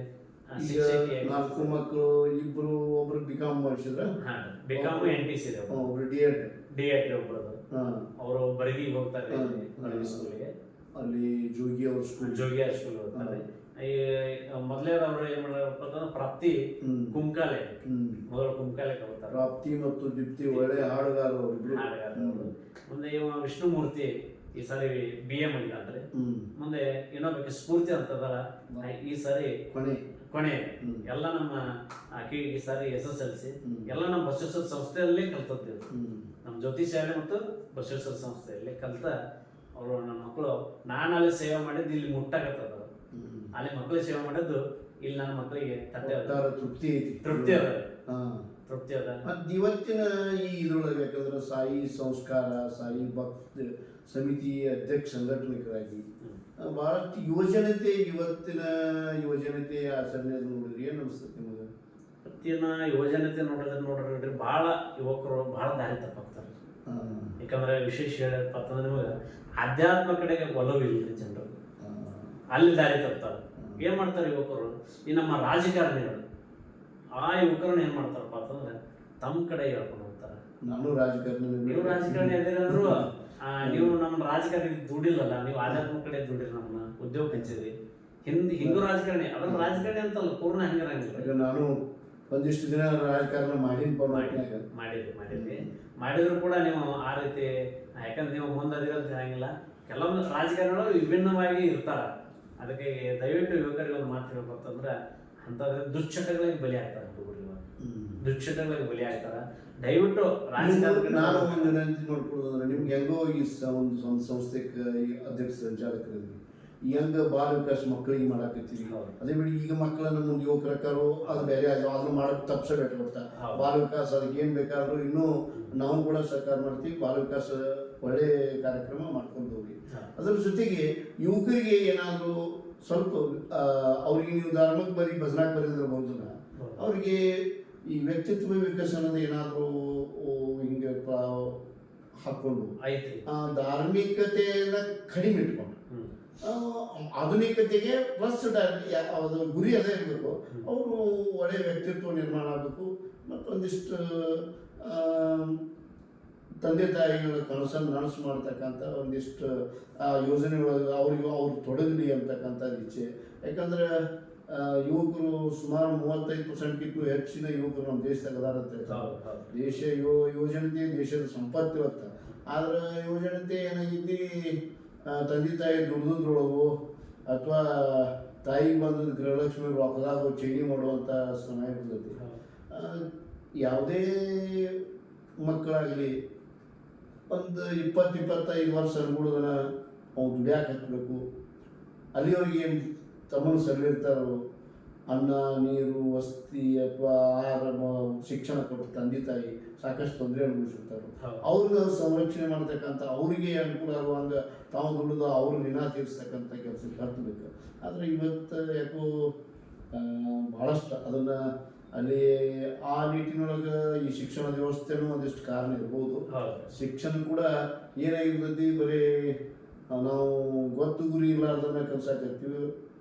ನಾಲ್ಕು ಮಕ್ಕಳು, ಇಬ್ರು ಒಬ್ರು ಬಿಕಾಮ್ ಮಾಡಿಸಿದ್ರ, ಬಿಕಾಮ್ NTC ಇದೆ, ಒಬ್ರು ಡಿ.ಎಡ್ ಒಬ್ಬರದು. ಅವರು ಬರಗಿಗೆ ಹೋಗ್ತಾರೆ ಸ್ಕೂಲಿಗೆ, ಅಲ್ಲಿ ಜೋಗಿ ಅವ್ರ ಸ್ಕೂಲ್, ಸ್ಕೂಲ್ ಹೋಗ್ತಾರೆ. ಮೊದಲೇ ಅವ್ರು ಏನ್ ಮಾಡ್ಯಾರ ಪ್ರಾಪ್ತಿ ಕುಂಕಾಲೆ, ಮೊದಲು ಕುಂಕಾಲೆಗೆ ಹೋಗ್ತಾರೆ. ಪ್ರಾಪ್ತಿ ಮತ್ತು ದೀಪ್ತಿ ಒಳ್ಳೆ ಹಾಡುಗಾರರು. ಮುಂದೆ ಇವ ವಿಷ್ಣುಮೂರ್ತಿ ಈ ಸಾರಿ BA ಮಾಡಿದಾನ್ರಿ. ಮುಂದೆ ಇನ್ನೊಬ್ಬಕ್ಕೆ ಸ್ಫೂರ್ತಿ ಅಂತದಲ್ಲ, ಈ ಸಾರಿ ಕೊನೆ ಎಲ್ಲ ನಮ್ಮ ಈ ಸಾರಿ SSLC ಎಲ್ಲ ನಮ್ಮ ಬಸವೇಶ್ವರ ಸಂಸ್ಥೆಯಲ್ಲೇ ಕಲ್ತದ್ದು. ನಮ್ಮ ಜ್ಯೋತಿ ಶಾಲೆ ಮತ್ತು ಬಸವೇಶ್ವರ ಸಂಸ್ಥೆಯಲ್ಲಿ ಕಲ್ತ ಅವರು ನಮ್ಮ ಮಕ್ಕಳು. ನಾನು ಅಲ್ಲಿ ಸೇವೆ ಮಾಡಿದ್ದು ಇಲ್ಲಿ ಮುಟ್ಟಾಗತ್ತದ, ಅಲ್ಲಿ ಮಕ್ಕಳಿಗೆ ಸೇವೆ ಮಾಡಿದ್ದು ಇಲ್ಲಿ ನನ್ನ ಮಕ್ಕಳಿಗೆ ತೃಪ್ತಿ ಅದ. ಮತ್ತು ಇವತ್ತಿನ ಈ ಇದ್ರೊಳಗೆ ಯಾಕಂದ್ರೆ ಸಾಯಿ ಸಂಸ್ಕಾರ, ಸಾಯಿ ಭಕ್ತ ಸಮಿತಿ ಅಧ್ಯಕ್ಷ ಸಂಘಟನೆಗಳಾಗಿ ಬಹಳಷ್ಟು ಯುವಜನತೆ, ಇವತ್ತಿನ ಯುವಜನತೆ ಆಚರಣೆ ನೋಡಿದ್ರಿ ಏನು ಅನಿಸ್ತದೆ ನಿಮಗೆ? ಇವತ್ತಿನ ಯುವಜನತೆ ನೋಡ್ರಿ ಭಾಳ ಯುವಕರು ಭಾಳ ದಾರಿ ತಪ್ಪಾಗ್ತಾರೆ. ಯಾಕಂದ್ರೆ ವಿಶೇಷ ಹೇಳಪ್ಪ ಅಂತಂದ್ರೆ ನಿಮಗೆ ಆಧ್ಯಾತ್ಮ ಕಡೆಗೆ ಒಲವು ಇಲ್ರಿ ಜನರು, ಅಲ್ಲಿ ದಾರಿ ತಪ್ತಾರೆ. ಏನ್ ಮಾಡ್ತಾರೆ ಯುವಕರು? ಈ ನಮ್ಮ ರಾಜಕಾರಣಿಗಳು ಆ ಯುವಕರನ್ನ ಏನ್ ಮಾಡ್ತಾರಪ್ಪ ಅಂತಂದ್ರೆ ತಮ್ಮ ಕಡೆ ಹೇಳ್ಕೊಂಡು ಹೋಗ್ತಾರೆ. ನಾನು ರಾಜಕಾರಣಿ, ನೀವು ರಾಜಕಾರಣಿ ಅದೇನಂದ್ರು ನೀವು ನಮ್ಮ ರಾಜಕಾರಣಿ ದುಡಿಲ್ಲಲ್ಲ, ನೀವು ಆಧ್ಯಾತ್ಮ ಕಡೆ ದುಡಿರಿ, ನಮ್ಮನ್ನ ಉದ್ಯೋಗ ಹಂಚಿದ್ರಿ. ಹಿಂದೂ ರಾಜಕಾರಣಿ ಅದನ್ನ ರಾಜಕಾರಣಿ ಅಂತಲ್ಲ, ಪೂರ್ಣ ಹಂಗಿರಂಗಿಲ್ಲ. ನಾನು ಒಂದಿಷ್ಟು ದಿನ ರಾಜಕಾರಣ ಮಾಡಿದ್ರು ಕೂಡ ನೀವು ಆ ರೀತಿ, ಯಾಕಂದ್ರೆ ನೀವು ಮುಂದಿರ ಅಂತ ಹೇಳಂಗಿಲ್ಲ. ಕೆಲವೊಂದು ರಾಜಕಾರಣಿಗಳು ವಿಭಿನ್ನವಾಗಿ ಇರ್ತಾರ. ಅದಕ್ಕೆ ದಯವಿಟ್ಟು ಯುವಕರಿಗೆ ಒಂದು ಮಾತು ಹೇಳ್ಬೇಕಂದ್ರೆ ಅಂತಂದ್ರೆ ದುಶ್ಚಟಗಳಿಗೆ ಬಲಿ ಆಗ್ತಾರೆ. ದುಶ್ಚಟಗಳಿಗೆ ಬಲಿ ಆಗ್ತಾರ. ದಯವಿಟ್ಟು ರಾಜಕಾರಣ ನಾನು ಒಂದು ವಿನಂತಿ ನೋಡ್ಕೊಳ್ಳೋದಂದ್ರೆ, ನಿಮ್ಗೆ ಹೆಂಗೋ ಈ ಒಂದು ಸಂಸ್ಥೆಗೆ ಅಧ್ಯಕ್ಷ ಸಂಚಾಲಕರಲ್ಲಿ ಹೆಂಗ ಬಾಲ ವಿಕಾಸ ಮಕ್ಕಳಿಗೆ ಮಾಡಾಕತ್ತೀವಿ, ಅದೇ ಬಿಡಿ ಈಗ ಮಕ್ಕಳನ್ನ ಮುಂದೆ ಯುವಕರಕ್ಕಾರು ಅದು ಬೇರೆ ಅದನ್ನ ಮಾಡಕ್ ತಪ್ಸಬೇಕು ಗೊತ್ತಾ. ಬಾಲ ವಿಕಾಸ ಅದಕ್ಕೆ ಏನ್ ಬೇಕಾದ್ರೂ ಇನ್ನೂ ನಾವು ಕೂಡ ಸರ್ಕಾರ ಮಾಡ್ತೀವಿ. ಬಾಲ ವಿಕಾಸ ಒಳ್ಳೆ ಕಾರ್ಯಕ್ರಮ ಮಾಡ್ಕೊಂಡು ಹೋಗಿ, ಅದ್ರ ಜೊತೆಗೆ ಯುವಕರಿಗೆ ಏನಾದ್ರು ಸ್ವಲ್ಪ ಅವ್ರಿಗೆ ನೀವು ಧಾರ್ಮಿಕ ಬರೀ ಭಜನಾಕ್ ಬರೀದ್ರೆ ಬರೋದನ್ನ ಅವ್ರಿಗೆ ಈ ವ್ಯಕ್ತಿತ್ವ ವಿಕಸನದ ಏನಾದ್ರು ಹಿಂಗೆ ಹಾಕೊಂಡು ಧಾರ್ಮಿಕತೆಯನ್ನ ಕಡಿಮೆ ಇಟ್ಕೊಂಡು ಆಧುನಿಕತೆಗೆ ಪ್ಲಸ್ ಅದು ಗುರಿ ಅದೇ ಇರಬೇಕು. ಅವರು ಒಳ್ಳೆಯ ವ್ಯಕ್ತಿತ್ವ ನಿರ್ಮಾಣ ಆಗಬೇಕು. ಮತ್ತೊಂದಿಷ್ಟು ತಂದೆ ತಾಯಿಗಳ ಕನಸನ್ನು ನನಸು ಮಾಡ್ತಕ್ಕಂಥ ಒಂದಿಷ್ಟು ಯೋಜನೆಗಳು ಅವ್ರು ತೊಡಗಲಿ ಅಂತಕ್ಕಂಥದ್ದು ಇಚ್ಛೆ. ಯಾಕಂದ್ರೆ ಯುವಕರು ಸುಮಾರು 35%ಕ್ಕೂ ಹೆಚ್ಚಿನ ಯುವಕರು ನಮ್ಮ ದೇಶದಾಗ ಅದಾರಂತ ಹೇಳ್ತಾರೆ. ದೇಶ ಯುವಜನತೆ ದೇಶದ ಸಂಪತ್ತು ಇವತ್ತು. ಆದ್ರೆ ಯುವಜನತೆ ಏನಾಗೈತಿ, ತಂದೆ ತಾಯಿ ದುಡ್ದೊಳಗು ಅಥವಾ ತಾಯಿಗೆ ಬಂದದ್ದು ಗೃಹಲಕ್ಷ್ಮಿ ರೊಕ್ಕದಾಗ ಚೇಂಜ್ ಮಾಡುವಂಥ ಸಮಯ ಬರ್ತೈತಿ. ಯಾವುದೇ ಮಕ್ಕಳಾಗಲಿ ಒಂದು 20-25 ವರ್ಷ ಅನ್ಬಿಡೋದನ್ನ ಅವ್ನು ದುಡಿಯಾಕೆ ಹತ್ತಬೇಕು. ಅಲ್ಲಿಯವ್ರಿಗೆ ಏನು ತಮ್ಮನ್ನು ಸರಿಲಿರ್ತಾರೋ, ಅನ್ನ ನೀರು ವಸತಿ ಅಥವಾ ಆಹಾರ ಶಿಕ್ಷಣ ಕೊಟ್ಟು ತಂದೆ ತಾಯಿ ಸಾಕಷ್ಟು ತೊಂದರೆ ಅನುಭವಿಸಿರ್ತಾರೆ. ಅವ್ರನ್ನ ಸಂರಕ್ಷಣೆ ಮಾಡ್ತಕ್ಕಂಥ, ಅವರಿಗೆ ಅನುಕೂಲ ಆಗುವಂಗ ತಾವು ದುಡಿದು ಅವ್ರ ಋಣ ತೀರಿಸ್ತಕ್ಕಂಥ ಕೆಲಸಕ್ಕೆ ಹತ್ತಬೇಕು. ಆದರೆ ಇವತ್ತು ಯಾಕೋ ಭಾಳಷ್ಟು ಅದನ್ನು ಅಲ್ಲಿ ಆ ನಿಟ್ಟಿನೊಳಗೆ ಈ ಶಿಕ್ಷಣದ ವ್ಯವಸ್ಥೆನೂ ಒಂದಿಷ್ಟು ಕಾರಣ ಇರ್ಬೋದು. ಶಿಕ್ಷಣ ಕೂಡ ಏನಾಗಿರ್ತೈತಿ, ಬರೀ ನಾವು ಗೊತ್ತು ಗುರಿ ಇರ್ಲಾರ್ದನ್ನ ಕಲ್ಸಾಕತ್ತೀವಿ.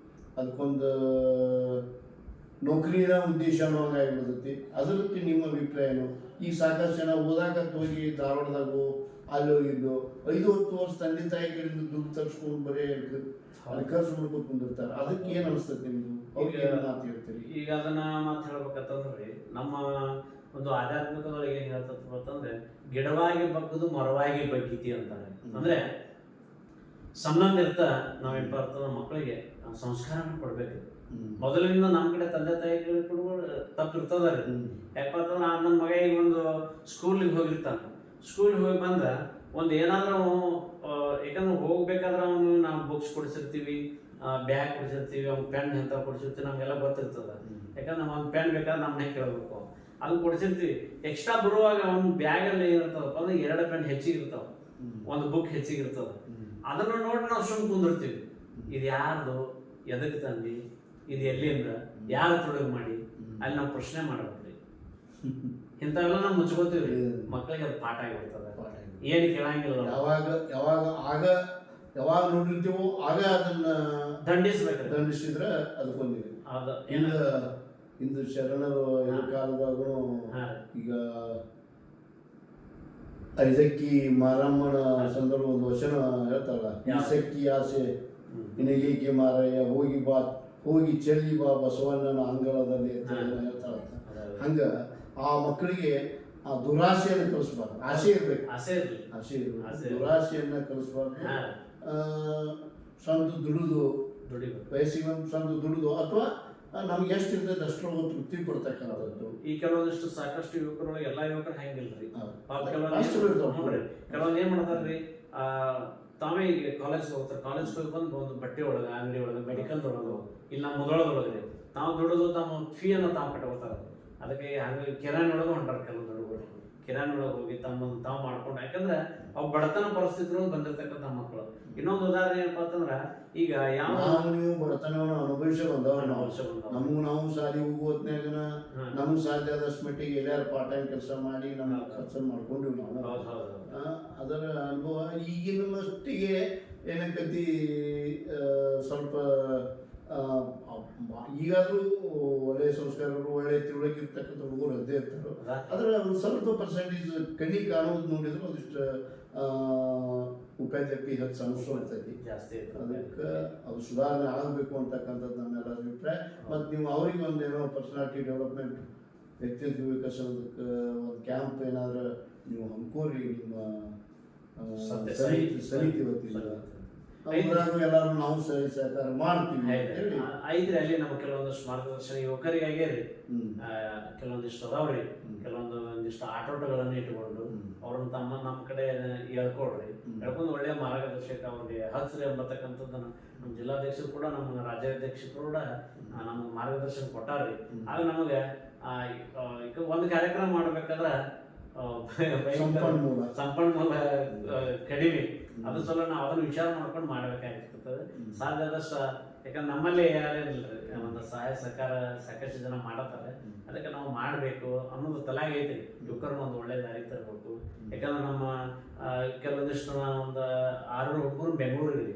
ಅದಕ್ಕೊಂದು ನೌಕರಿನ ಉದ್ದೇಶ ಅನ್ನೋಂಗೆ ಆಗಿರ್ತೈತಿ. ಅದಕ್ಕೆ ನಿಮ್ಮ ಅಭಿಪ್ರಾಯ ಏನು? ಈಗ ಸಾಕಷ್ಟು ಜನ ಓದಾಕತ್ ಹೋಗಿ ಧಾರವಾಡದಾಗು ಅಲ್ಲೋ ಇಲ್ಲೋ 5-10 ವರ್ಷ ತಂದೆ ತಾಯಿ ಕಡೆಯಿಂದ ದುಡ್ಡು ತರಿಸ್ಕೊಂಡು ಬರೀ ಅಲ್ಲಿ ಖರ್ಚು ಮಾಡ್ಕೊಂಡು ಕುಂದಿರ್ತಾರೆ. ಅದಕ್ಕೆ ಏನು ಅನಿಸ್ತೈತಿ ನಿಮ್ದು? ಅವ್ರಿಗೆ ಮಾತು ಹೇಳ್ತೀರಿ? ಈಗ ಅದನ್ನ ಮಾತು ಹೇಳ್ಬೇಕಂತಂದ್ರೆ ನಮ್ಮ ಒಂದು ಆಧ್ಯಾತ್ಮಿಕದೊಳಗೆ ಏನ್ ಹೇಳ್ತಪ್ಪ ಅಂತಂದ್ರೆ, ಗಿಡವಾಗಿ ಬಗ್ಗುದು ಮರವಾಗಿ ಬಗ್ಗಿತಿ ಅಂತಾರೆ. ಅಂದ್ರೆ ಸಣ್ಣಂದಿರ್ತ ನಾವೇನ್ ಬರ್ತದ ಮಕ್ಕಳಿಗೆ ಸಂಸ್ಕಾರನ ಕೊಡ್ಬೇಕು. ಮೊದಲಿನಿಂದ ನಮ್ಮ ಕಡೆ ತಂದೆ ತಾಯಿಗಳು ತಪ್ಪಿರ್ತದ ರೀ. ಯಾಕಪ್ಪ ಅಂತಂದ್ರೆ ನನ್ನ ಮಗ ಈಗ ಒಂದು ಸ್ಕೂಲಿಗೆ ಹೋಗಿರ್ತಾನೆ. ಸ್ಕೂಲಿಗೆ ಹೋಗಿ ಬಂದ ಒಂದು ಏನಾದ್ರೂ ಯಾಕಂದ್ರೆ ಹೋಗ್ಬೇಕಾದ್ರೆ ಅವನು ನಾವು ಬುಕ್ಸ್ ಕೊಡಿಸಿರ್ತೀವಿ, ಬ್ಯಾಗ್ ಕೊಡಿಸಿರ್ತೀವಿ, ಅವ್ನು ಪೆನ್ ಅಂತ ಕೊಡಿಸಿರ್ತೀವಿ, ನಮಗೆಲ್ಲ ಗೊತ್ತಿರ್ತದ. ಯಾಕಂದ್ರೆ ಒಂದು ಪೆನ್ ಬೇಕಾದ್ರೆ ನಮ್ಮನೆ ಕೇಳಬೇಕು, ಅಲ್ಲಿ ಕೊಡಿಸಿರ್ತೀವಿ. ಎಕ್ಸ್ಟ್ರಾ ಬರುವಾಗ ಅವ್ನ ಬ್ಯಾಗಲ್ಲಿ ಏನಿರ್ತದಪ್ಪ ಅಂದ್ರೆ 2 ಪೆನ್ ಹೆಚ್ಚಿಗೆ ಇರ್ತಾವ. ಒಂದು ಬುಕ್ ಹೆಚ್ಚಿಗೆ ಇರ್ತದ, ಅದನ್ನ ನೋಡಿ ನಾವು ಸುಮ್ ಕುಂದಿರ್ತೀವಿ. ಇದು ಯಾರ್ದು, ಎದಕ್ಕೆ ತಂದಿ, ಇದು ಎಲ್ಲಿಂದ, ಯಾರು ತೊಡಗು ಮಾಡಿ, ಅಲ್ಲಿ ನಾವು ಪ್ರಶ್ನೆ ಮಾಡ್ಬೇಕ್ರಿ. ಇಂಥವೆಲ್ಲ ನಾವು ಮುಚ್ಕೋತೀವ್ರಿ. ಮಕ್ಕಳಿಗೆ ಅದು ಪಾಠ ಆಗಿಬಿಡ್ತದ, ಏನು ಕೇಳಂಗಿಲ್ಲ. ಯಾವಾಗ ನೋಡಿರ್ತೀವೋ ಆಗ ಅದನ್ನ ದಂಡಿಸಿದ್ರೆ ಅದಕ್ಕೊಂದಿದೆ. ಇಂದು ಶರಣರು ಕಾಲದಾಗೂ ಈಗ ಐದಕ್ಕಿ ಮಾರಮ್ಮನ ಸಂದರ್ಭ ಒಂದು ವಚನ ಹೇಳ್ತಾರಲ್ಲ, ಈಸಕ್ಕಿ ಆಸೆ ನಿನಗೇಕೆ ಮಾರಯ್ಯ, ಹೋಗಿ ಚೆಲ್ಲಿ ಬಾ ಬಸವಣ್ಣನ ಅಂಗಳದಲ್ಲಿ ಹೇಳ್ತಾಳ. ಹಂಗ ಆ ಮಕ್ಕಳಿಗೆ ಆ ದುರಾಸೆಯನ್ನು ಕಲಿಸ್ಬಾರ್ದು, ಆಸೆ ಇರ್ಬೇಕು, ಆಸೆ ಇರ್ಬೇಕು, ದುರಾಸೆಯನ್ನ ಕಲಿಸ್ಬಾರ್ದು. ಸ್ವಂತ ದುಡಿದು ವಯಸ್ಸಿಗೆ ಒಂದು ಸ್ವಂತ ದುಡಿದು ಅಥವಾ ನಮ್ಗೆ ಎಷ್ಟು ಇರ್ತೈತೆ ಅಷ್ಟರೊಳಗೆ ತೃಪ್ತಿ ಕೊಡ್ತಕ್ಕಂಥದ್ದು. ಈ ಕೆಲವೊಂದಿಷ್ಟು ಸಾಕಷ್ಟು ಯುವಕರೊಳಗೆ ಎಲ್ಲಾ ಯುವಕರು ಹೆಂಗಿಲ್ರಿ, ಕೆಲವೊಂದು ಏನ್ ಮಾಡ್ತಾರ್ರಿ, ತಾವೇ ಈಗ ಕಾಲೇಜ್ ಹೋಗ್ತಾರೆ, ಕಾಲೇಜ್ ಹೋಗಿ ಬಂದು ಒಂದು ಬಟ್ಟೆ ಒಳಗೆ, ಅಂಗಡಿ ಒಳಗೆ, ಮೆಡಿಕಲ್ ಒಳಗೆ, ಇಲ್ಲ ಮೊದಲೊಳಗೆ ತಾವು ದುಡಿದು ತಮ್ಮ ಫೀಯನ್ನು ತಾವು ಕಟ್ಕೋತಾರ. ಅದಕ್ಕೆ ಹಂಗೆ ಕಿರಾಣಿ ಒಳಗೆ ಹೊಂಟಾರ ಕೆಲವು ಹುಡುಗರು, ಕಿರಾಣಿ ಒಳಗೆ ಹೋಗಿ ತಮ್ಮನ್ನು ತಾವು ಮಾಡ್ಕೊಂಡು, ಯಾಕಂದ್ರೆ ಅವು ಬಡತನ ಪರಿಸ್ಥಿತಿ ಬಂದಿರ್ತಕ್ಕಂಥ ಮಕ್ಕಳು. ಇನ್ನೊಂದು ಉದಾಹರಣೆ ಏನಪ್ಪ ಅಂತಂದ್ರ, ಈಗ ಯಾವ ನೀವು ಬಡತನವನ್ನು ಅನುಭವಿಸಿ ಬಂದವ, ನಾವು ಶಾಲೆ ಹೋಗುವತ್ನಾಗ ನಮ್ಗೆ ಸಾಧ್ಯ ಆದಷ್ಟು ಮಟ್ಟಿಗೆ ಎಲ್ಲಾರು ಪಾರ್ಟ್ ಟೈಮ್ ಕೆಲಸ ಮಾಡಿ ನಮ್ಮ ಖರ್ಚನ್ನು ಮಾಡ್ಕೊಂಡಿವಿ ನಾವು. ಅದರ ಅನುಭವ ಈಗಿನ ಮಟ್ಟಿಗೆ ಏನಕ್ಕತಿ ಸ್ವಲ್ಪ ಈಗಾದ್ರೂ ಒಳ್ಳೆಯ ಸಂಸ್ಕಾರಗಳು, ಒಳ್ಳೆಯ ತಿಳುವಳಿಕೆ ಇರ್ತಕ್ಕಂಥ ಹುಡುಗರು ಅದೇ ಇರ್ತಾರೆ. ಅದರ ಒಂದು ಸ್ವಲ್ಪ ಪರ್ಸೆಂಟೇಜ್ ಕಣ್ಣಿ ಕಾಣೋದು ನೋಡಿದ್ರು ಒಂದಿಷ್ಟು ಉಪಾಧ್ಯಕ್ಷಿ ಹೆಚ್ಚು ಅನಿಸ್ತೈತಿ ಜಾಸ್ತಿ. ಅದಕ್ಕೆ ಅದು ಸುಧಾರಣೆ ಆಗಬೇಕು ಅಂತಕ್ಕಂಥದ್ದು ನಮ್ಮೆಲ್ಲರ ಅಭಿಪ್ರಾಯ. ಮತ್ತು ನೀವು ಅವ್ರಿಗೆ ಒಂದು ಏನೋ ಪರ್ಸನಾಲಿಟಿ ಡೆವಲಪ್ಮೆಂಟ್, ವ್ಯಕ್ತಿತ್ವ ವಿಕಸನದಕ್ಕೆ ಒಂದು ಕ್ಯಾಂಪ್ ಏನಾದ್ರು ನೀವು ಹಮ್ಕೋರಿ, ನಿಮ್ಮ ಸಮಿತಿ ವತಿಯಿಂದ ಎಲ್ಲರೂ ನಾವು ಸಹಕಾರ ಮಾಡ್ತೀವಿ ಐತ್ರಿ. ಅಲ್ಲಿ ನಮ್ಮ ಕೆಲವೊಂದಿಷ್ಟು ಮಾರ್ಗದರ್ಶನ ಯುವಕರಿಗೆ ಆಗ್ಯಾರಿ, ಕೆಲವೊಂದಿಷ್ಟು ಅದಾವ್ರಿ, ಒಂದಿಷ್ಟು ಆಟೋಟಗಳನ್ನು ಇಟ್ಕೊಂಡು ಅವ್ರನ್ನ ನಮ್ಮ ಕಡೆ ಹೇಳ್ಕೊಂಡು ಒಳ್ಳೆಯ ಮಾರ್ಗದರ್ಶಕ ಅವ್ರಿಗೆ ಹಚ್ಚ್ರಿ ಎಂಬತಕ್ಕಂಥದ್ದನ್ನ ನಮ್ಮ ಜಿಲ್ಲಾಧ್ಯಕ್ಷರು ಕೂಡ, ನಮ್ಮ ರಾಜ್ಯಾಧ್ಯಕ್ಷರು ಕೂಡ ನಮ್ಗೆ ಮಾರ್ಗದರ್ಶನ ಕೊಟ್ಟಾರ್ರಿ. ಆಗ ನಮಗೆ ಒಂದು ಕಾರ್ಯಕ್ರಮ ಮಾಡ್ಬೇಕಾದ್ರೆ ಸಂಪನ್ಮೂಲ ಕಡಿಮೆ, ಅದು ಸಲ ನಾವು ಅದನ್ನು ವಿಚಾರ ಮಾಡ್ಕೊಂಡು ಮಾಡ್ಬೇಕಾಗಿರ್ತದೆ ಸಾಧ್ಯ ಆದಷ್ಟು. ಯಾಕಂದ್ರೆ ನಮ್ಮಲ್ಲಿ ಯಾರೇನಿಲ್ರಿ, ಒಂದು ಸಹಾಯ ಸಹಕಾರ ಸಾಕಷ್ಟು ಜನ ಮಾಡತ್ತಾರೆ. ಅದಕ್ಕೆ ನಾವು ಮಾಡಬೇಕು ಅನ್ನೋದು ತಲೆಗೆ ಐತಿ. ಯುವಕರನ್ನ ಒಂದು ಒಳ್ಳೆ ದಾರಿ ತರಬೇಕು. ಯಾಕಂದ್ರೆ ನಮ್ಮ ಕೆಲವೊಂದಿಷ್ಟು ಒಂದು 6 ಹುಡುಗರು ಬೆಂಗಳೂರಿಗೆ,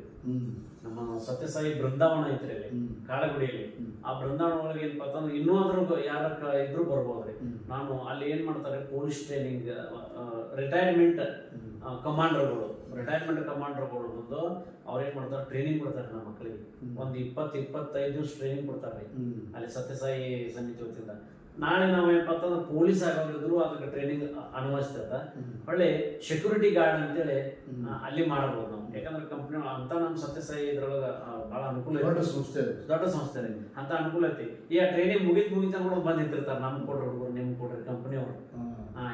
ನಮ್ಮ ಸತ್ಯಸಾಯಿ ಬೃಂದಾವನ ಐತ್ರಿ ಅಲ್ಲಿ ಕಾಳಗುಡಿಯಲ್ಲಿ. ಆ ಬೃಂದಾವನ ಒಳಗೆ ಏನಪ್ಪ ಅಂತಂದ್ರೆ ಇನ್ನೂ ಅದ್ರ ಯಾರ ಇದ್ರು ಬರ್ಬೋದ್ರಿ. ನಾನು ಅಲ್ಲಿ ಏನ್ ಮಾಡ್ತಾರೆ, ಪೊಲೀಸ್ ಟ್ರೈನಿಂಗ್ ರಿಟೈರ್ಮೆಂಟ್ ಕಮಾಂಡರ್ಗಳು ಬಂದು ಅವ್ರು ಏನ್ ಮಾಡ್ತಾರೆ, ಟ್ರೈನಿಂಗ್ ಕೊಡ್ತಾರೆ ನಮ್ಮ ಮಕ್ಕಳಿಗೆ. ಒಂದು 20-25 ದಿವಸ ಟ್ರೈನಿಂಗ್ ಕೊಡ್ತಾರೆ ಅಲ್ಲಿ ಸತ್ಯಸಾಯಿ ಸಮಿತಿ ವತಿಯಿಂದ. ನಾಳೆ ನಾವು ಏನಪ್ಪ ಅಂತಂದ್ರೆ ಪೊಲೀಸ್ ಆಗೋರಿದ್ರು ಅದಕ್ಕೆ ಟ್ರೈನಿಂಗ್ ಅನ್ವಯಿಸ್ತದ. ಒಳ್ಳೆ ಸೆಕ್ಯೂರಿಟಿ ಗಾರ್ಡ್ ಅಂತೇಳಿ ಅಲ್ಲಿ ಮಾಡಬಹುದು ನಾವು. ಯಾಕಂದ್ರೆ ಕಂಪ್ನಿ ಅಂತ ನಮ್ಮ ಸತ್ಯಸಾಯಿ ಇದ್ರೊಳಗ ಬಹಳ ಅನುಕೂಲ, ದೊಡ್ಡ ಸಂಸ್ಥೆ ಅಂತ ಅನುಕೂಲ ಐತಿ. ಈ ಟ್ರೈನಿಂಗ್ ಮುಗಿತ ಕೂಡ ಬಂದ್ ನಿಂತಿರ್ತಾರೆ, ನಮ್ಗೆ ಕೊಡ್ರಿ ಹುಡುಗರು, ನಿಮ್ಗೆ ಕೊಡ್ರಿ ಕಂಪ್ನಿಯವರು,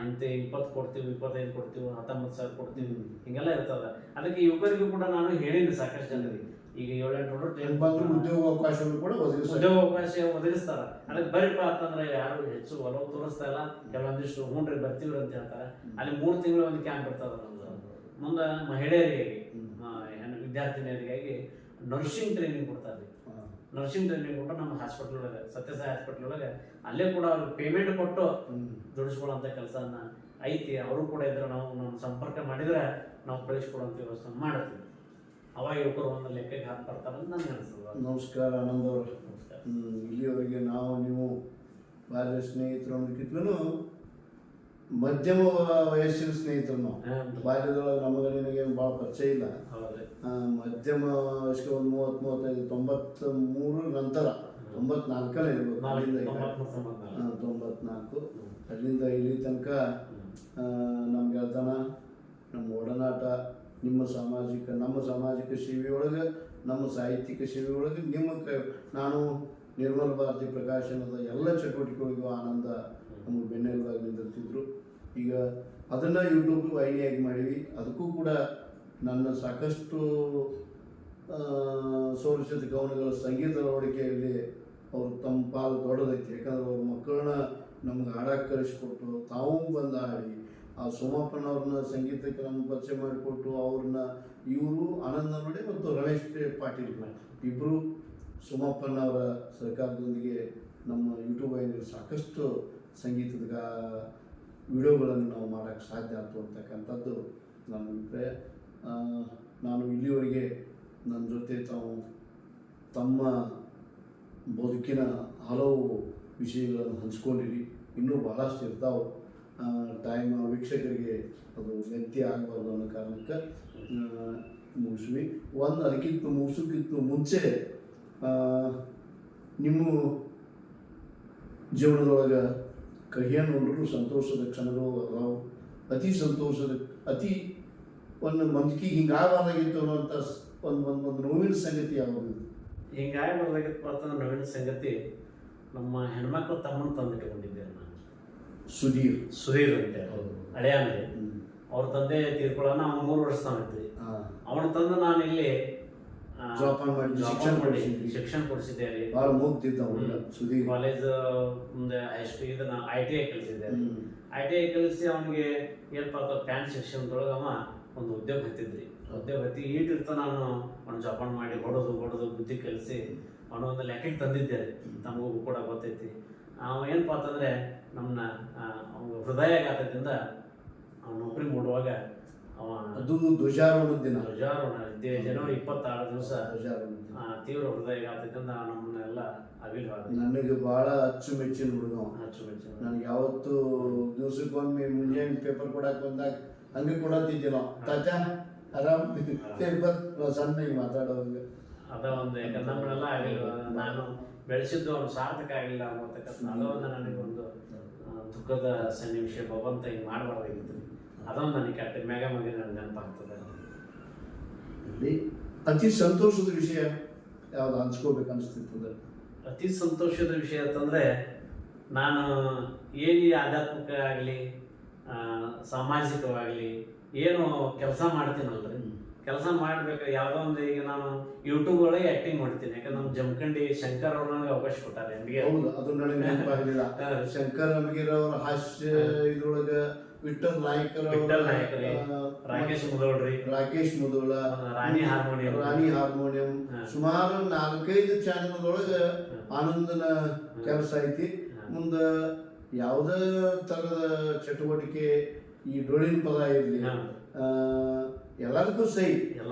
ಇಂತ 20 ಕೊಡ್ತೀವಿ, 25 ಕೊಡ್ತೀವಿ, 19,000 ಕೊಡ್ತೀವಿ, ಹಿಂಗೆಲ್ಲ ಇರ್ತದ. ಅದಕ್ಕೆ ಯುವಕರಿಗೂ ಕೂಡ ನಾನು ಹೇಳಿನಿ ಸಾಕಷ್ಟು ಜನರಿಗೆ. ಈಗ 7-8 ಉದ್ಯೋಗ ಅವಕಾಶ ಒದಗಿಸ್ತಾರ. ಅದಕ್ಕೆ ಬರಿಪ್ಪ ಅಂತಂದ್ರೆ ಯಾರು ಹೆಚ್ಚು ಒಲವು ತೋರಿಸ್ತಾ ಇಲ್ಲ. ಕೆಲವೊಂದಿಷ್ಟು ಹ್ಞೂನ್ರಿ ಬರ್ತೀವ್ರಿ ಅಂತ ಹೇಳ್ತಾರೆ. ಅಲ್ಲಿ 3 ತಿಂಗಳು ಒಂದು ಕ್ಯಾಂಪ್ ಇರ್ತದ ನಮ್ದು. ಮುಂದೆ ಮಹಿಳೆಯರಿಗೆ, ವಿದ್ಯಾರ್ಥಿನಿಯರಿಗಾಗಿ ನರ್ಸಿಂಗ್ ಟ್ರೈನಿಂಗ್ ಕೊಡ್ತಾರೆ. ನರ್ಸಿಂಗ್ ಟ್ರೈನಿಂಗ್ ಕೊಟ್ಟು ನಮ್ಮ ಹಾಸ್ಪಿಟಲ್ ಒಳಗೆ, ಸತ್ಯಸಾಯಿ ಹಾಸ್ಪಿಟಲ್ ಒಳಗೆ ಅಲ್ಲೇ ಕೂಡ ಅವ್ರಿಗೆ ಪೇಮೆಂಟ್ ಕೊಟ್ಟು ದುಡಿಸ್ಕೊಳ್ಳೋಂಥ ಕೆಲಸನ ಐತಿ. ಅವರು ಕೂಡ ಇದ್ರೆ ನಾವು ಸಂಪರ್ಕ ಮಾಡಿದ್ರೆ ನಾವು ಕಳಿಸ್ಕೊಡುವಂಥ ವ್ಯವಸ್ಥೆ ಮಾಡ್ತೀವಿ. ಅವಾಗ ಯುವಕರು ಒಂದು ಲೆಕ್ಕಕ್ಕೆ ಹಾಕ್ಬರ್ತಾರಂತ ನನಗೆ ಅನಿಸ್ತದೆ. ನಮಸ್ಕಾರ ಆನಂದ್ ಅವರು. ಇಲ್ಲಿವರೆಗೆ ನೀವು ಬಾಲ್ಯ ಸ್ನೇಹಿತರು ಅನ್ನೋದಕ್ಕಿಂತಲೂ ಮಧ್ಯಮ ವಯಸ್ಸಿನ ಸ್ನೇಹಿತರು. ನಾವು ಬಾಲ್ಯದೊಳಗೆ ನಮಗೆ ನಿನಗೇನು ಭಾಳ ಪರಿಚಯ ಇಲ್ಲ. ಮಧ್ಯಮ ವಯಸ್ಸಿಗೆ ಒಂದು 30-35, 93 ನಂತರ 94 ಇರ್ಬೇಕು, 94. ಅಲ್ಲಿಂದ ಇಲ್ಲಿ ತನಕ ನಮ್ಮ ಗೆಳತನ, ನಮ್ಮ ಒಡನಾಟ, ನಮ್ಮ ಸಾಮಾಜಿಕ ಸೇವೆಯೊಳಗೆ, ನಮ್ಮ ಸಾಹಿತ್ಯಿಕ ಸೇವೆಯೊಳಗೆ ನಾನು ನಿರ್ಮಲ ಭಾರತಿ ಪ್ರಕಾಶನದ ಎಲ್ಲ ಚಟುವಟಿಕೆಗಳಿಗೂ ಆನಂದ ನಮಗೆ ಬೆನ್ನೆಲುಬಾಗಿ ನಿಂತಿರ್ತಿದ್ರು. ಈಗ ಅದನ್ನು ಯೂಟ್ಯೂಬ್ ವಾಹಿನಿಯಾಗಿ ಮಾಡೀವಿ. ಅದಕ್ಕೂ ಕೂಡ ನನ್ನ ಸಾಕಷ್ಟು ಸೌರಶತ ಕವನಗಳ ಸಂಗೀತ ಅಳವಡಿಕೆಯಲ್ಲಿ ಅವರು ತಮ್ಮ ಪಾಲು ದೊಡ್ಡದೈತಿ. ಯಾಕಂದ್ರೆ ಅವ್ರ ಮಕ್ಕಳನ್ನ ನಮ್ಗೆ ಹಾಡಕ್ಕೆ ಕಲಿಸ್ಕೊಟ್ಟು ತಾವು ಬಂದು ಹಾಡಿ ಆ ಸೋಮಪ್ಪನವ್ರನ್ನ ಸಂಗೀತಕ್ಕೆ ನಮ್ಗೆ ಪರಿಚಯ ಮಾಡಿಕೊಟ್ಟು ಅವ್ರನ್ನ ಇವರು ಆನಂದ ನೋಡಿ ಮತ್ತು ರಮೇಶ್ ಪಾಟೀಲ್ ಇಬ್ಬರು ಸೋಮಪ್ಪನವರ ಸಹಕಾರದೊಂದಿಗೆ ನಮ್ಮ ಯೂಟ್ಯೂಬ್ ವಾಹಿನಿಯಲ್ಲಿ ಸಾಕಷ್ಟು ಸಂಗೀತದ ವಿಡಿಯೋಗಳನ್ನು ನಾವು ಮಾಡೋಕ್ಕೆ ಸಾಧ್ಯ ಆಯ್ತು ಅಂತಕ್ಕಂಥದ್ದು ನನ್ನ ಅಭಿಪ್ರಾಯ. ನಾನು ಇಲ್ಲಿವರೆಗೆ ನನ್ನ ಜೊತೆ ತಮ್ಮ ಬದುಕಿನ ಹಲವು ವಿಷಯಗಳನ್ನು ಹಂಚ್ಕೊಂಡಿರಿ. ಇನ್ನೂ ಬಹಳಷ್ಟು ಇರ್ತಾವೆ. ಟೈಮ್ ವೀಕ್ಷಕರಿಗೆ ಅದು ವ್ಯತ್ಯ ಆಗಬಾರ್ದು ಅನ್ನೋ ಕಾರಣಕ್ಕೆ ಮುಗಿಸ್ವಿ. ಅದಕ್ಕಿಂತ ಮುಗಿಸೋಕ್ಕಿಂತ ಮುಂಚೆ ನಿಮ್ಮ ಜೀವನದೊಳಗೆ ಕಹಿಯನ್ನು ನೋಡಿದ್ರು ಸಂತೋಷದ ಕ್ಷಣಗಳು ಅದಾವು. ಅತಿ ಒಂದು ಮಂದಿಗೆ ಹಿಂಗಾಗಬಾರ್ದಾಗಿತ್ತು ಅನ್ನೋಂಥ ಒಂದು ನೋವಿನ ಸಂಗತಿ ಯಾವುದು? ಹಿಂಗಾಗಬಾರ್ದಾಗಿತ್ತು ಅಂತಂದ್ರೆ ನೋವಿನ ಸಂಗತಿ ನಮ್ಮ ಹೆಣ್ಮಕ್ಳು ತಮ್ಮನ ತಂದಿಟ್ಕೊಂಡಿದ್ದೆ ನಾನು. ಸುಧೀರ್ ಅಂತ ಹಳೆಯ ಅಂದ್ರೆ ಅವ್ರ ತಂದೆ ತೀರ್ಕೊಳ್ಳೋಣ. ಅವ್ನು 3 ವರ್ಷ ತಾವಿದ್ರಿ. ಅವನ ತಂದು ನಾನು ಇಲ್ಲಿ ಶಿಕ್ಷಣ ಕೊಡಿಸಿದ್ದೇನೆ. ಕಾಲೇಜ್ ಮುಂದೆ ಇದನ್ನ ITI ಕಲಿಸಿದ್ದೇನೆ. ITI ಕಲಿಸಿ ಅವನಿಗೆ ಏನಪ್ಪ ಪ್ಯಾಂಟ್ ಸೆಕ್ಷನ್ದೊಳಗೆ ಅವ ಒಂದು ಉದ್ಯೋಗ ಹತ್ತಿದ್ರಿ. ಉದ್ಯೋಗ ಹತ್ತಿ ಈಟಿರ್ತ ನಾನು ಅವ್ನು ಜಪಾನ್ ಮಾಡಿ ಹೊಡೋದು ಬುದ್ಧಿ ಕಲಿಸಿ ಅವನು ಒಂದು ಲೆಕ್ಕಕ್ಕೆ ತಂದಿದ್ದೇನೆ. ತಮಗೂ ಕೂಡ ಗೊತ್ತೈತಿ. ಅವ ಏನಪ್ಪ ಅಂತಂದ್ರೆ ನಮ್ಮನ್ನ ಹೃದಯಾಘಾತದಿಂದ ಅವ್ನು ನೌಕರಿ ಮಾಡುವಾಗ ಅದು ಧ್ವಜಾರೋಹಣ ಜನವರಿ 26 ದಿವಸ ತೀವ್ರ ಹೃದಯಾಘಾತದಿಂದ ನಮ್ಮನ್ನೆಲ್ಲ ಅವಿಲ್ವಾದ. ನನಗೆ ಬಹಳ ಅಚ್ಚುಮೆಚ್ಚಿನ ಹುಡುಗ. ನನಗೆ ಯಾವತ್ತು ದಿವಸಕ್ಕೊಮ್ಮೆ ಮುಂಜಾನೆ ಪೇಪರ್ ಕೊಡಕ್ಕೆ ಬಂದಾಗ ಹಂಗೆ ಕೊಡತ್ತಿದ್ದೆ ನಾವು. ತಾತ ಆರಾಮ್ ಪೇಪರ್ ಸಣ್ಣ ಮಾತಾಡೋದು ಅದ ಒಂದು. ಯಾಕಂದ್ರೆ ನಮ್ಮನ್ನೆಲ್ಲ ಆಗಿಲ್ವ, ನಾನು ಬೆಳೆಸಿದ್ದು ಅವ್ನು ಸಾರ್ಥಕ ಆಗಿಲ್ಲ ಅನ್ನೋತಕ್ಕಂಥ ಅದೊಂದು ನನಗೊಂದು ದುಃಖದ ಸನ್ನಿವೇಶ. ಭಗವಂತ ಹಿಂಗೆ ಮಾಡಬಾರ್ದಾಗಿತ್ತು. ಅದೊಂದು ನನಗೆ ಕೆಟ್ಟ ಮ್ಯಾಗ ನನಗೆ ನೆನಪಾಗ್ತದೆ. ಅತಿ ಸಂತೋಷದ ವಿಷಯ ಯಾವ್ದು ಹಂಚ್ಕೋಬೇಕು ಅನಿಸ್ತಿರ್ತದೆ? ಅತಿ ಸಂತೋಷದ ವಿಷಯ ಅಂತಂದ್ರೆ ನಾನು ಏನು ಆಧ್ಯಾತ್ಮಿಕ ಆಗಲಿ ಸಾಮಾಜಿಕವಾಗಲಿ ಏನು ಕೆಲಸ ಮಾಡ್ತೀನಲ್ರಿ, ಕೆಲಸ ಮಾಡ್ಬೇಕು ಯಾವುದೋ ಒಂದು. ಈಗ ನಾನು ಯೂಟ್ಯೂಬ್ ಒಳಗೆ ಆಕ್ಟಿಂಗ್ ಮಾಡ್ತೀನಿ. ಯಾಕಂದ್ರೆ ನಮ್ಮ ಜಮಖಂಡಿ ಶಂಕರ್ ಅವ್ರು ನನಗೆ ಅವಕಾಶ ಕೊಟ್ಟಾರೆ. ಹೌದು, ಅದು ನನಗೆ ನೆನಪಾಗಲಿಲ್ಲ. ಶಂಕರ್ ಅಮಗೀರ್ ಅವರ ಹಾಸ್ಯ ಇದ್ರೊಳಗೆ ವಿಠಲ್ ನಾಯ್ಕರ್, ರಾಕೇಶ್ ಮುದೋಳ, ರಾಣಿ ಹಾರ್ಮೋನಿಯಂ ಸುಮಾರು 4-5 ಚಾನಲ್ದೊಳಗೆ ಆನಂದನ ಕೆಲಸ ಐತಿ. ಮುಂದೆ ಯಾವುದೇ ಥರದ ಚಟುವಟಿಕೆ, ಈ ಡೊಳ್ಳಿನ ಪದ ಇರಲಿ, ಎಲ್ಲದಕ್ಕೂ ಸೈ.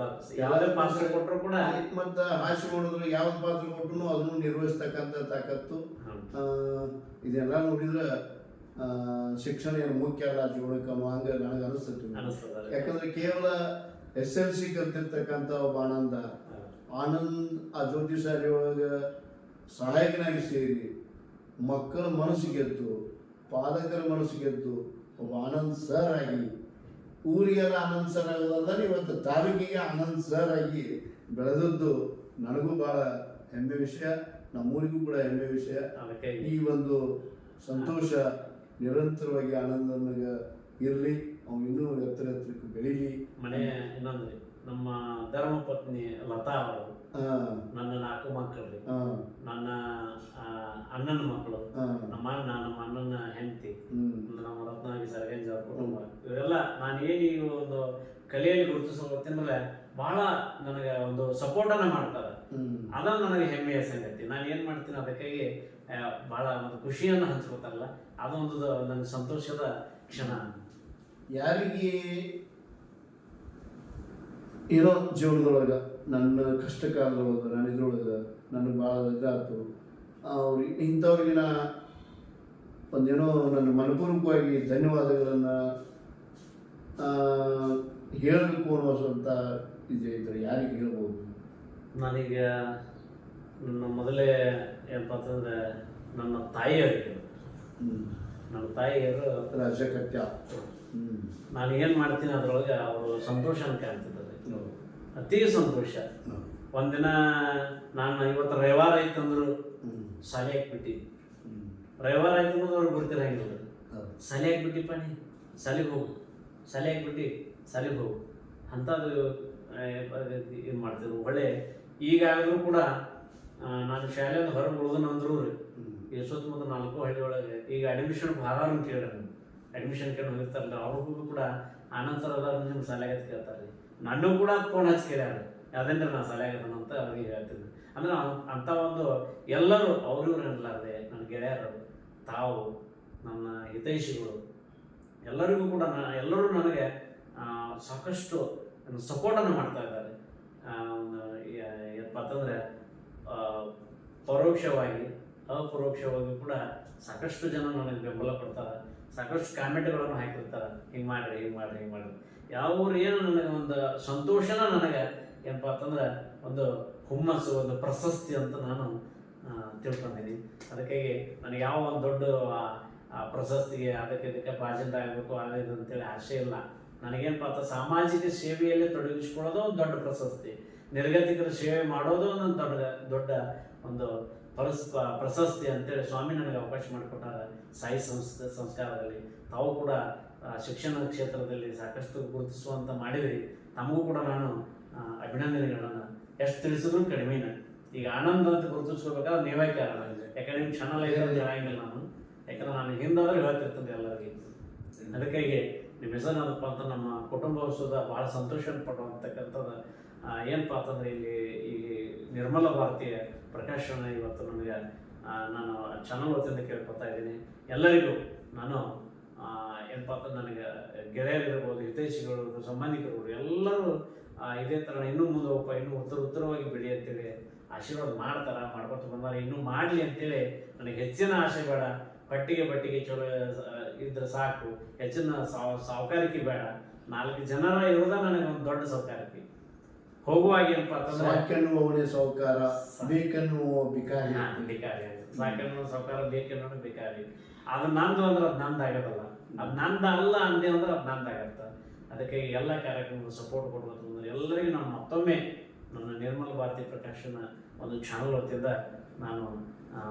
ಯಾವುದೇ ಪಾತ್ರ ಕೊಟ್ಟರು ಕೂಡ ಮತ್ತು ಹಾಸ್ಯ ಮಾಡಿದ್ರು ಯಾವ್ದು ಪಾತ್ರ ಕೊಟ್ಟರು ಅದನ್ನು ನಿರ್ವಹಿಸ್ತಕ್ಕಂಥ ತಾಕತ್ತು. ಇದೆಲ್ಲ ನೋಡಿದ್ರೆ ಶಿಕ್ಷಣ ಏನು ಮುಖ್ಯ ಅಲ್ಲ ಜೀವನಕ್ಕೆ ಅನ್ನೋ ಹಂಗೆ ನನಗೆ ಅನಿಸ್ತೈತಿ. ಯಾಕಂದ್ರೆ ಕೇವಲ SLC ಕಲ್ತಿರ್ತಕ್ಕಂಥ ಒಬ್ಬ ಆನಂದ್ ಆ ಜ್ಯೋತಿ ಶಾಲೆ ಒಳಗೆ ಸಹಾಯಕನಾಗಿ ಸೇರಿ ಮಕ್ಕಳ ಮನಸ್ಸು ಗೆದ್ದು, ಪಾಲಕರ ಮನಸ್ಸು ಗೆದ್ದು ಒಬ್ಬ ಆನಂದ್ ಸರ್ ಆಗಿ, ಊರಿಗೆಲ್ಲ ಆನಂದ್ ಸರ್ ಆಗೋದಲ್ಲ, ಇವತ್ತು ತಾಲೂಕಿಗೆ ಆನಂದ್ ಸರ್ ಆಗಿ ಬೆಳೆದದ್ದು ನನಗೂ ಭಾಳ ಹೆಮ್ಮೆ ವಿಷಯ, ನಮ್ಮೂರಿಗೂ ಕೂಡ ಹೆಮ್ಮೆ ವಿಷಯ. ಈ ಒಂದು ಸಂತೋಷ ನಿರಂತರವಾಗಿ ಆನಂದನಿಗೆ ಇರಲಿ, ಅವ್ನು ಇನ್ನೂ ಎತ್ತರಕ್ಕೆ ಬೆಳೀಲಿ. ಮನೆ ಇನ್ನೊಂದ್ರಿ, ನಮ್ಮ ಧರ್ಮ ಪತ್ನಿ ಲತಾ ಅವರು, ನನ್ನ 4 ಮಕ್ಕಳು, ನನ್ನ ಅಣ್ಣನ ಮಕ್ಕಳು, ನಮ್ಮ ಅಣ್ಣನ ಹೆಂಡತಿ, ನಮ್ಮ ರತ್ನಾಗಿ ಸರ್ಗಂಜ್ ಅವ್ರ ಕುಟುಂಬ, ಇವರೆಲ್ಲ ನಾನು ಏನು ಈ ಒಂದು ಕಲೆಯಲ್ಲಿ ಗುರುತಿಸೋತಿಂದ್ರೆ ಬಹಳ ನನಗೆ ಒಂದು ಸಪೋರ್ಟನ್ನ ಮಾಡ್ತಾರೆ. ಅದ ನನಗೆ ಹೆಮ್ಮೆಯ ಸಂಗತಿ. ನಾನು ಏನು ಮಾಡ್ತೀನಿ ಅದಕ್ಕಾಗಿ ಬಹಳ ಒಂದು ಖುಷಿಯನ್ನು ಹಂಚ್ಕೋತಾರಲ್ಲ, ಅದೊಂದು ನನ್ನ ಸಂತೋಷದ ಕ್ಷಣ. ಯಾರಿಗೆ ಏನೋ ಜೀವನದೊಳಗೆ ನನ್ನ ಕಷ್ಟ ಕಾಲದೊಳಗೆ ನಾನು ಇದ್ರೊಳಗೆ ನನಗೆ ಭಾಳ ಇದಾಯ್ತು, ಇಂಥವ್ರಿಗೆ ನಾ ಒಂದೇನೋ ನನ್ನ ಮನಪೂರ್ವಕವಾಗಿ ಧನ್ಯವಾದಗಳನ್ನು ಹೇಳಬೇಕು ಅನ್ನೋಂಥ ಇದೆ ಇದ್ರೆ ಯಾರಿಗೆ ಹೇಳ್ಬೋದು? ನಾನೀಗ ನನ್ನ ಮೊದಲೇ ಏನಪ್ಪ ಅಂತಂದ್ರೆ ನನ್ನ ತಾಯಿಯವರು, ನನ್ನ ತಾಯಿಯವರು ರಾಜಕಟ್ಯ. ನಾನು ಏನು ಮಾಡ್ತೀನಿ ಅದರೊಳಗೆ ಅವರು ಸಂತೋಷ ಅಂತ ಕಾಣ್ತಿದ್ದಾರೆ, ಅತಿ ಸಂತೋಷ. ಒಂದಿನ ನಾನು ಇವತ್ತು ರವಿವಾರ ಐತಂದ್ರು ಶಾಲೆ ಹಾಕ್ಬಿಟ್ಟು, ರವಿವಾರ ಆಯ್ತು ಅನ್ನೋದು ಅವ್ರಿಗೆ ಗೊತ್ತಿರಂಗಿಲ್ಲ. ಶಾಲೆ ಹಾಕ್ಬಿಟ್ಟಿಪ್ಪ, ನೀ ಶಾಲೆಗೆ ಹೋಗು, ಶಾಲೆ ಹಾಕ್ಬಿಟ್ಟು ಶಾಲೆಗೆ ಹೋಗು ಅಂಥದ್ದು ಇದು ಮಾಡ್ತಿದ್ರು. ಒಳ್ಳೆ ಈಗಾದರೂ ಕೂಡ ನಾನು ಶಾಲೆಯಿಂದ ಹೊರಗೆ ಉಳಿದನಂದ್ರು ಎಷ್ಟೊತ್ತು ಮತ್ತು 4 ಹಳ್ಳಿ ಒಳಗೆ ಈಗ ಅಡ್ಮಿಷನ್ ಭಾಳ ಅಂತ ಹೇಳಿ ಅಡ್ಮಿಷನ್ ಕೇಳಿ ಹೋಗಿರ್ತಾರಲ್ಲ ಅವ್ರಿಗೂ ಕೂಡ ಆನಂದ್ ಸರ್ ಅದಾರ ನಿಮ್ಮ ಶಾಲೆಗೆ ಅಂತ ಕೇಳ್ತಾರೆ ರೀ. ನನ್ನೂ ಕೂಡ ಫೋನ್ ಹಚ್ಚಿ ಕೇಳ್ಯಾರ ಅದೇನ್ರಿ ನಾನು ಶಾಲೆಗೆ ಅಂತ ಅವ್ರಿಗೆ ಹೇಳ್ತೀನಿ. ಅಂದ್ರೆ ಅಂಥ ಒಂದು ಎಲ್ಲರೂ ಅವ್ರಿಗೂ ಇರಲಾರ್ದೆ ನನ್ನ ಗೆಳೆಯರು ತಾವು ನನ್ನ ಹಿತೈಷಿಗಳು ಎಲ್ಲರಿಗೂ ಕೂಡ ಎಲ್ಲರೂ ನನಗೆ ಸಾಕಷ್ಟು ಸಪೋರ್ಟನ್ನು ಮಾಡ್ತಾ ಇದ್ದಾರೆ. ಏನಪ್ಪ ಅಂತಂದರೆ ಪರೋಕ್ಷವಾಗಿ ಅಪರೋಕ್ಷವಾಗಿ ಕೂಡ ಸಾಕಷ್ಟು ಜನ ನನಗೆ ಬೆಂಬಲ ಕೊಡ್ತಾರೆ, ಸಾಕಷ್ಟು ಕಾಮೆಂಟ್ಗಳನ್ನು ಹಾಕಿರ್ತಾರೆ, ಹಿಂಗೆ ಮಾಡಿರಿ ಹಿಂಗೆ ಮಾಡಿರಿ ಹಿಂಗೆ ಮಾಡಿರಿ. ಯಾವ್ರು ಏನು ನನಗೆ ಒಂದು ಸಂತೋಷನ ನನಗೆ ಏನಪ್ಪ ಅಂತಂದ್ರೆ ಒಂದು ಹುಮ್ಮಸ್ಸು, ಒಂದು ಪ್ರಶಸ್ತಿ ಅಂತ ನಾನು ತಿಳ್ಕೊಂಡಿದ್ದೀನಿ. ಅದಕ್ಕಾಗಿ ನನಗೆ ಯಾವ ಒಂದು ದೊಡ್ಡ ಪ್ರಶಸ್ತಿಗೆ ಅದಕ್ಕೆ ಇದಕ್ಕೆ ಬಾಜಿಂದ ಆಗಬೇಕು ಆಗಬೇಕು ಅಂತೇಳಿ ಆಸೆ ಇಲ್ಲ. ನನಗೇನಪ್ಪ ಅಂತ ಸಾಮಾಜಿಕ ಸೇವೆಯಲ್ಲಿ ತೊಡಗಿಸ್ಕೊಳ್ಳೋದು ಒಂದು ದೊಡ್ಡ ಪ್ರಶಸ್ತಿ, ನಿರ್ಗತಿಕರ ಸೇವೆ ಮಾಡೋದು ಒಂದು ದೊಡ್ಡ ಒಂದು ಪ್ರಶಸ್ತಿ ಅಂತೇಳಿ ಸ್ವಾಮಿ ನನಗೆ ಅವಕಾಶ ಮಾಡಿಕೊಟ್ಟಾರೆ. ಸಾಯಿ ಸಂಸ್ಕಾರದಲ್ಲಿ ತಾವು ಕೂಡ ಶಿಕ್ಷಣ ಕ್ಷೇತ್ರದಲ್ಲಿ ಸಾಕಷ್ಟು ಗುರುತಿಸುವಂಥ ಮಾಡಿದ್ರಿ. ತಮಗೂ ಕೂಡ ನಾನು ಅಭಿನಂದನೆಗಳನ್ನು ಎಷ್ಟು ತಿಳಿಸಿದ್ರು ಕಡಿಮೆನೇ. ಈಗ ಆನಂದ್ ಅಂತ ಗುರುತಿಸ್ಕೋಬೇಕಾದ್ರೆ ನೀವೇ ಕಾರಣ, ಯಾಕಂದ್ರೆ ನಿಮ್ಮ ಚಾನಲ್ ಇದೆ ಅಂತ ಹೇಳಂಗಿಲ್ಲ ನಾನು, ಯಾಕಂದ್ರೆ ನಾನು ಹಿಂದಾದ್ರೆ ಹೇಳ್ತಿರ್ತೇನೆ ಎಲ್ಲರಿಗೆ. ಅದಕ್ಕಾಗಿ ನಿಮ್ಮ ಹೆಸರಪ್ಪ ಅಂತ ನಮ್ಮ ಕುಟುಂಬದ ಭಾಳ ಸಂತೋಷ ಪಡುವಂತಕ್ಕಂಥದ್ದು ಏನಪ್ಪ ಅಂತಂದರೆ ಇಲ್ಲಿ ಈ ನಿರ್ಮಲ ಭಾರತೀಯ ಪ್ರಕಾಶನ ಇವತ್ತು ನಮಗೆ ನಾನು ಚಾನಲ್ ವತಿಯಿಂದ ಕೇಳ್ಕೊತಾ ಇದ್ದೀನಿ. ಎಲ್ಲರಿಗೂ ನಾನು ಏನಪ್ಪ ಅಂತ ನನಗೆ ಗೆಳೆಯರಿರ್ಬೋದು, ಹಿತೈಷಿಗಳು, ಸಂಬಂಧಿಕರು ಎಲ್ಲರೂ ಇದೇ ಥರ ಇನ್ನೂ ಮುಂದೆ ಹೋಗಪ್ಪ, ಇನ್ನೂ ಉತ್ತರವಾಗಿ ಬೆಳಿ ಅಂತೇಳಿ ಆಶೀರ್ವಾದ ಮಾಡ್ಕೊತ ಬಂದಾರೆ. ಇನ್ನೂ ಮಾಡಲಿ ಅಂತೇಳಿ ನನಗೆ ಹೆಚ್ಚಿನ ಆಸೆ ಬೇಡ. ಬಟ್ಟಿಗೆ ಚಲೋ ಇದ್ರೆ ಸಾಕು, ಹೆಚ್ಚಿನ ಸಾವುಕಾರಿಕೆ ಬೇಡ. 4 ಜನರ ಇರೋದ ನನಗೆ ಒಂದು ದೊಡ್ಡ ಸಾವುಕಾರಿಕೆ. ಹೋಗುವಾಗ ಏನಪ್ಪ ಅಂತಂದ್ರೆ ಸಾಕೆನ್ನುವವನೇ ಸಾವುಕಾರ, ಬೇಕೆನ್ನುವ ಬಿಕಾರಿ. ಸಾಕೆನ್ನುವ ಸಾವುಕಾರ, ಬೇಕೆನ್ನುವ ಬಿಕಾರಿ. ಅದು ನಂದು ಅಂದ್ರೆ ಅದು ನಂದು ಆಗೋದಲ್ಲ, ಅದು ನಂದು ಅಲ್ಲ ಅಂದೆ ಅಂದ್ರೆ ಅದು ನಂದು ಆಗತ್ತೆ. ಅದಕ್ಕೆ ಎಲ್ಲ ಕಾರ್ಯಕ್ರಮಗಳು ಸಪೋರ್ಟ್ ಕೊಡ್ಬೇಕು ಅಂದ್ರೆ ಎಲ್ಲರಿಗೂ ನಾನು ಮತ್ತೊಮ್ಮೆ ನನ್ನ ನಿರ್ಮಲ ಭಾರತಿ ಪ್ರಕಾಶನ ಒಂದು ಚಾನಲ್ ವತಿಯಿಂದ ನಾನು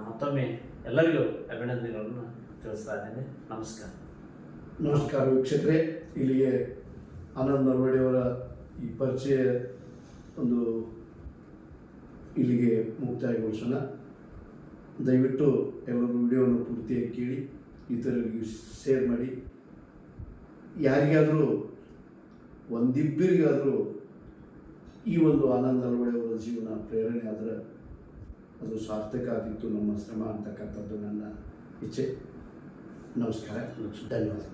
ಮತ್ತೊಮ್ಮೆ ಎಲ್ಲರಿಗೂ ಅಭಿನಂದನೆಗಳನ್ನು ತಿಳಿಸ್ತಾ ಇದ್ದೇನೆ. ನಮಸ್ಕಾರ ವೀಕ್ಷಕರೇ. ಇಲ್ಲಿಗೆ ಆನಂದ್ ನಲ್ವಡಿಯವರ ಈ ಪರಿಚಯ ಒಂದು ಇಲ್ಲಿಗೆ ಮುಕ್ತಾಯಗೊಳಿಸೋಣ. ದಯವಿಟ್ಟು ಎಲ್ಲರೂ ವಿಡಿಯೋವನ್ನು ಪೂರ್ತಿಯಾಗಿ ಕೇಳಿ, ಇತರರಿಗೂ ಶೇರ್ ಮಾಡಿ. ಯಾರಿಗಾದರೂ ಒಂದಿಬ್ಬರಿಗಾದರೂ ಈ ಒಂದು ಆನಂದ್ ನಲ್ವಡಿಯವರ ಜೀವನ ಪ್ರೇರಣೆ ಆದರೆ ಅದು ಸಾರ್ಥಕ ಆಗಿತ್ತು ನಮ್ಮ ಶ್ರಮ ಅಂತಕ್ಕಂಥದ್ದು ನನ್ನ ಇಚ್ಛೆ. ನಮಸ್ಕಾರ, ಧನ್ಯವಾದ.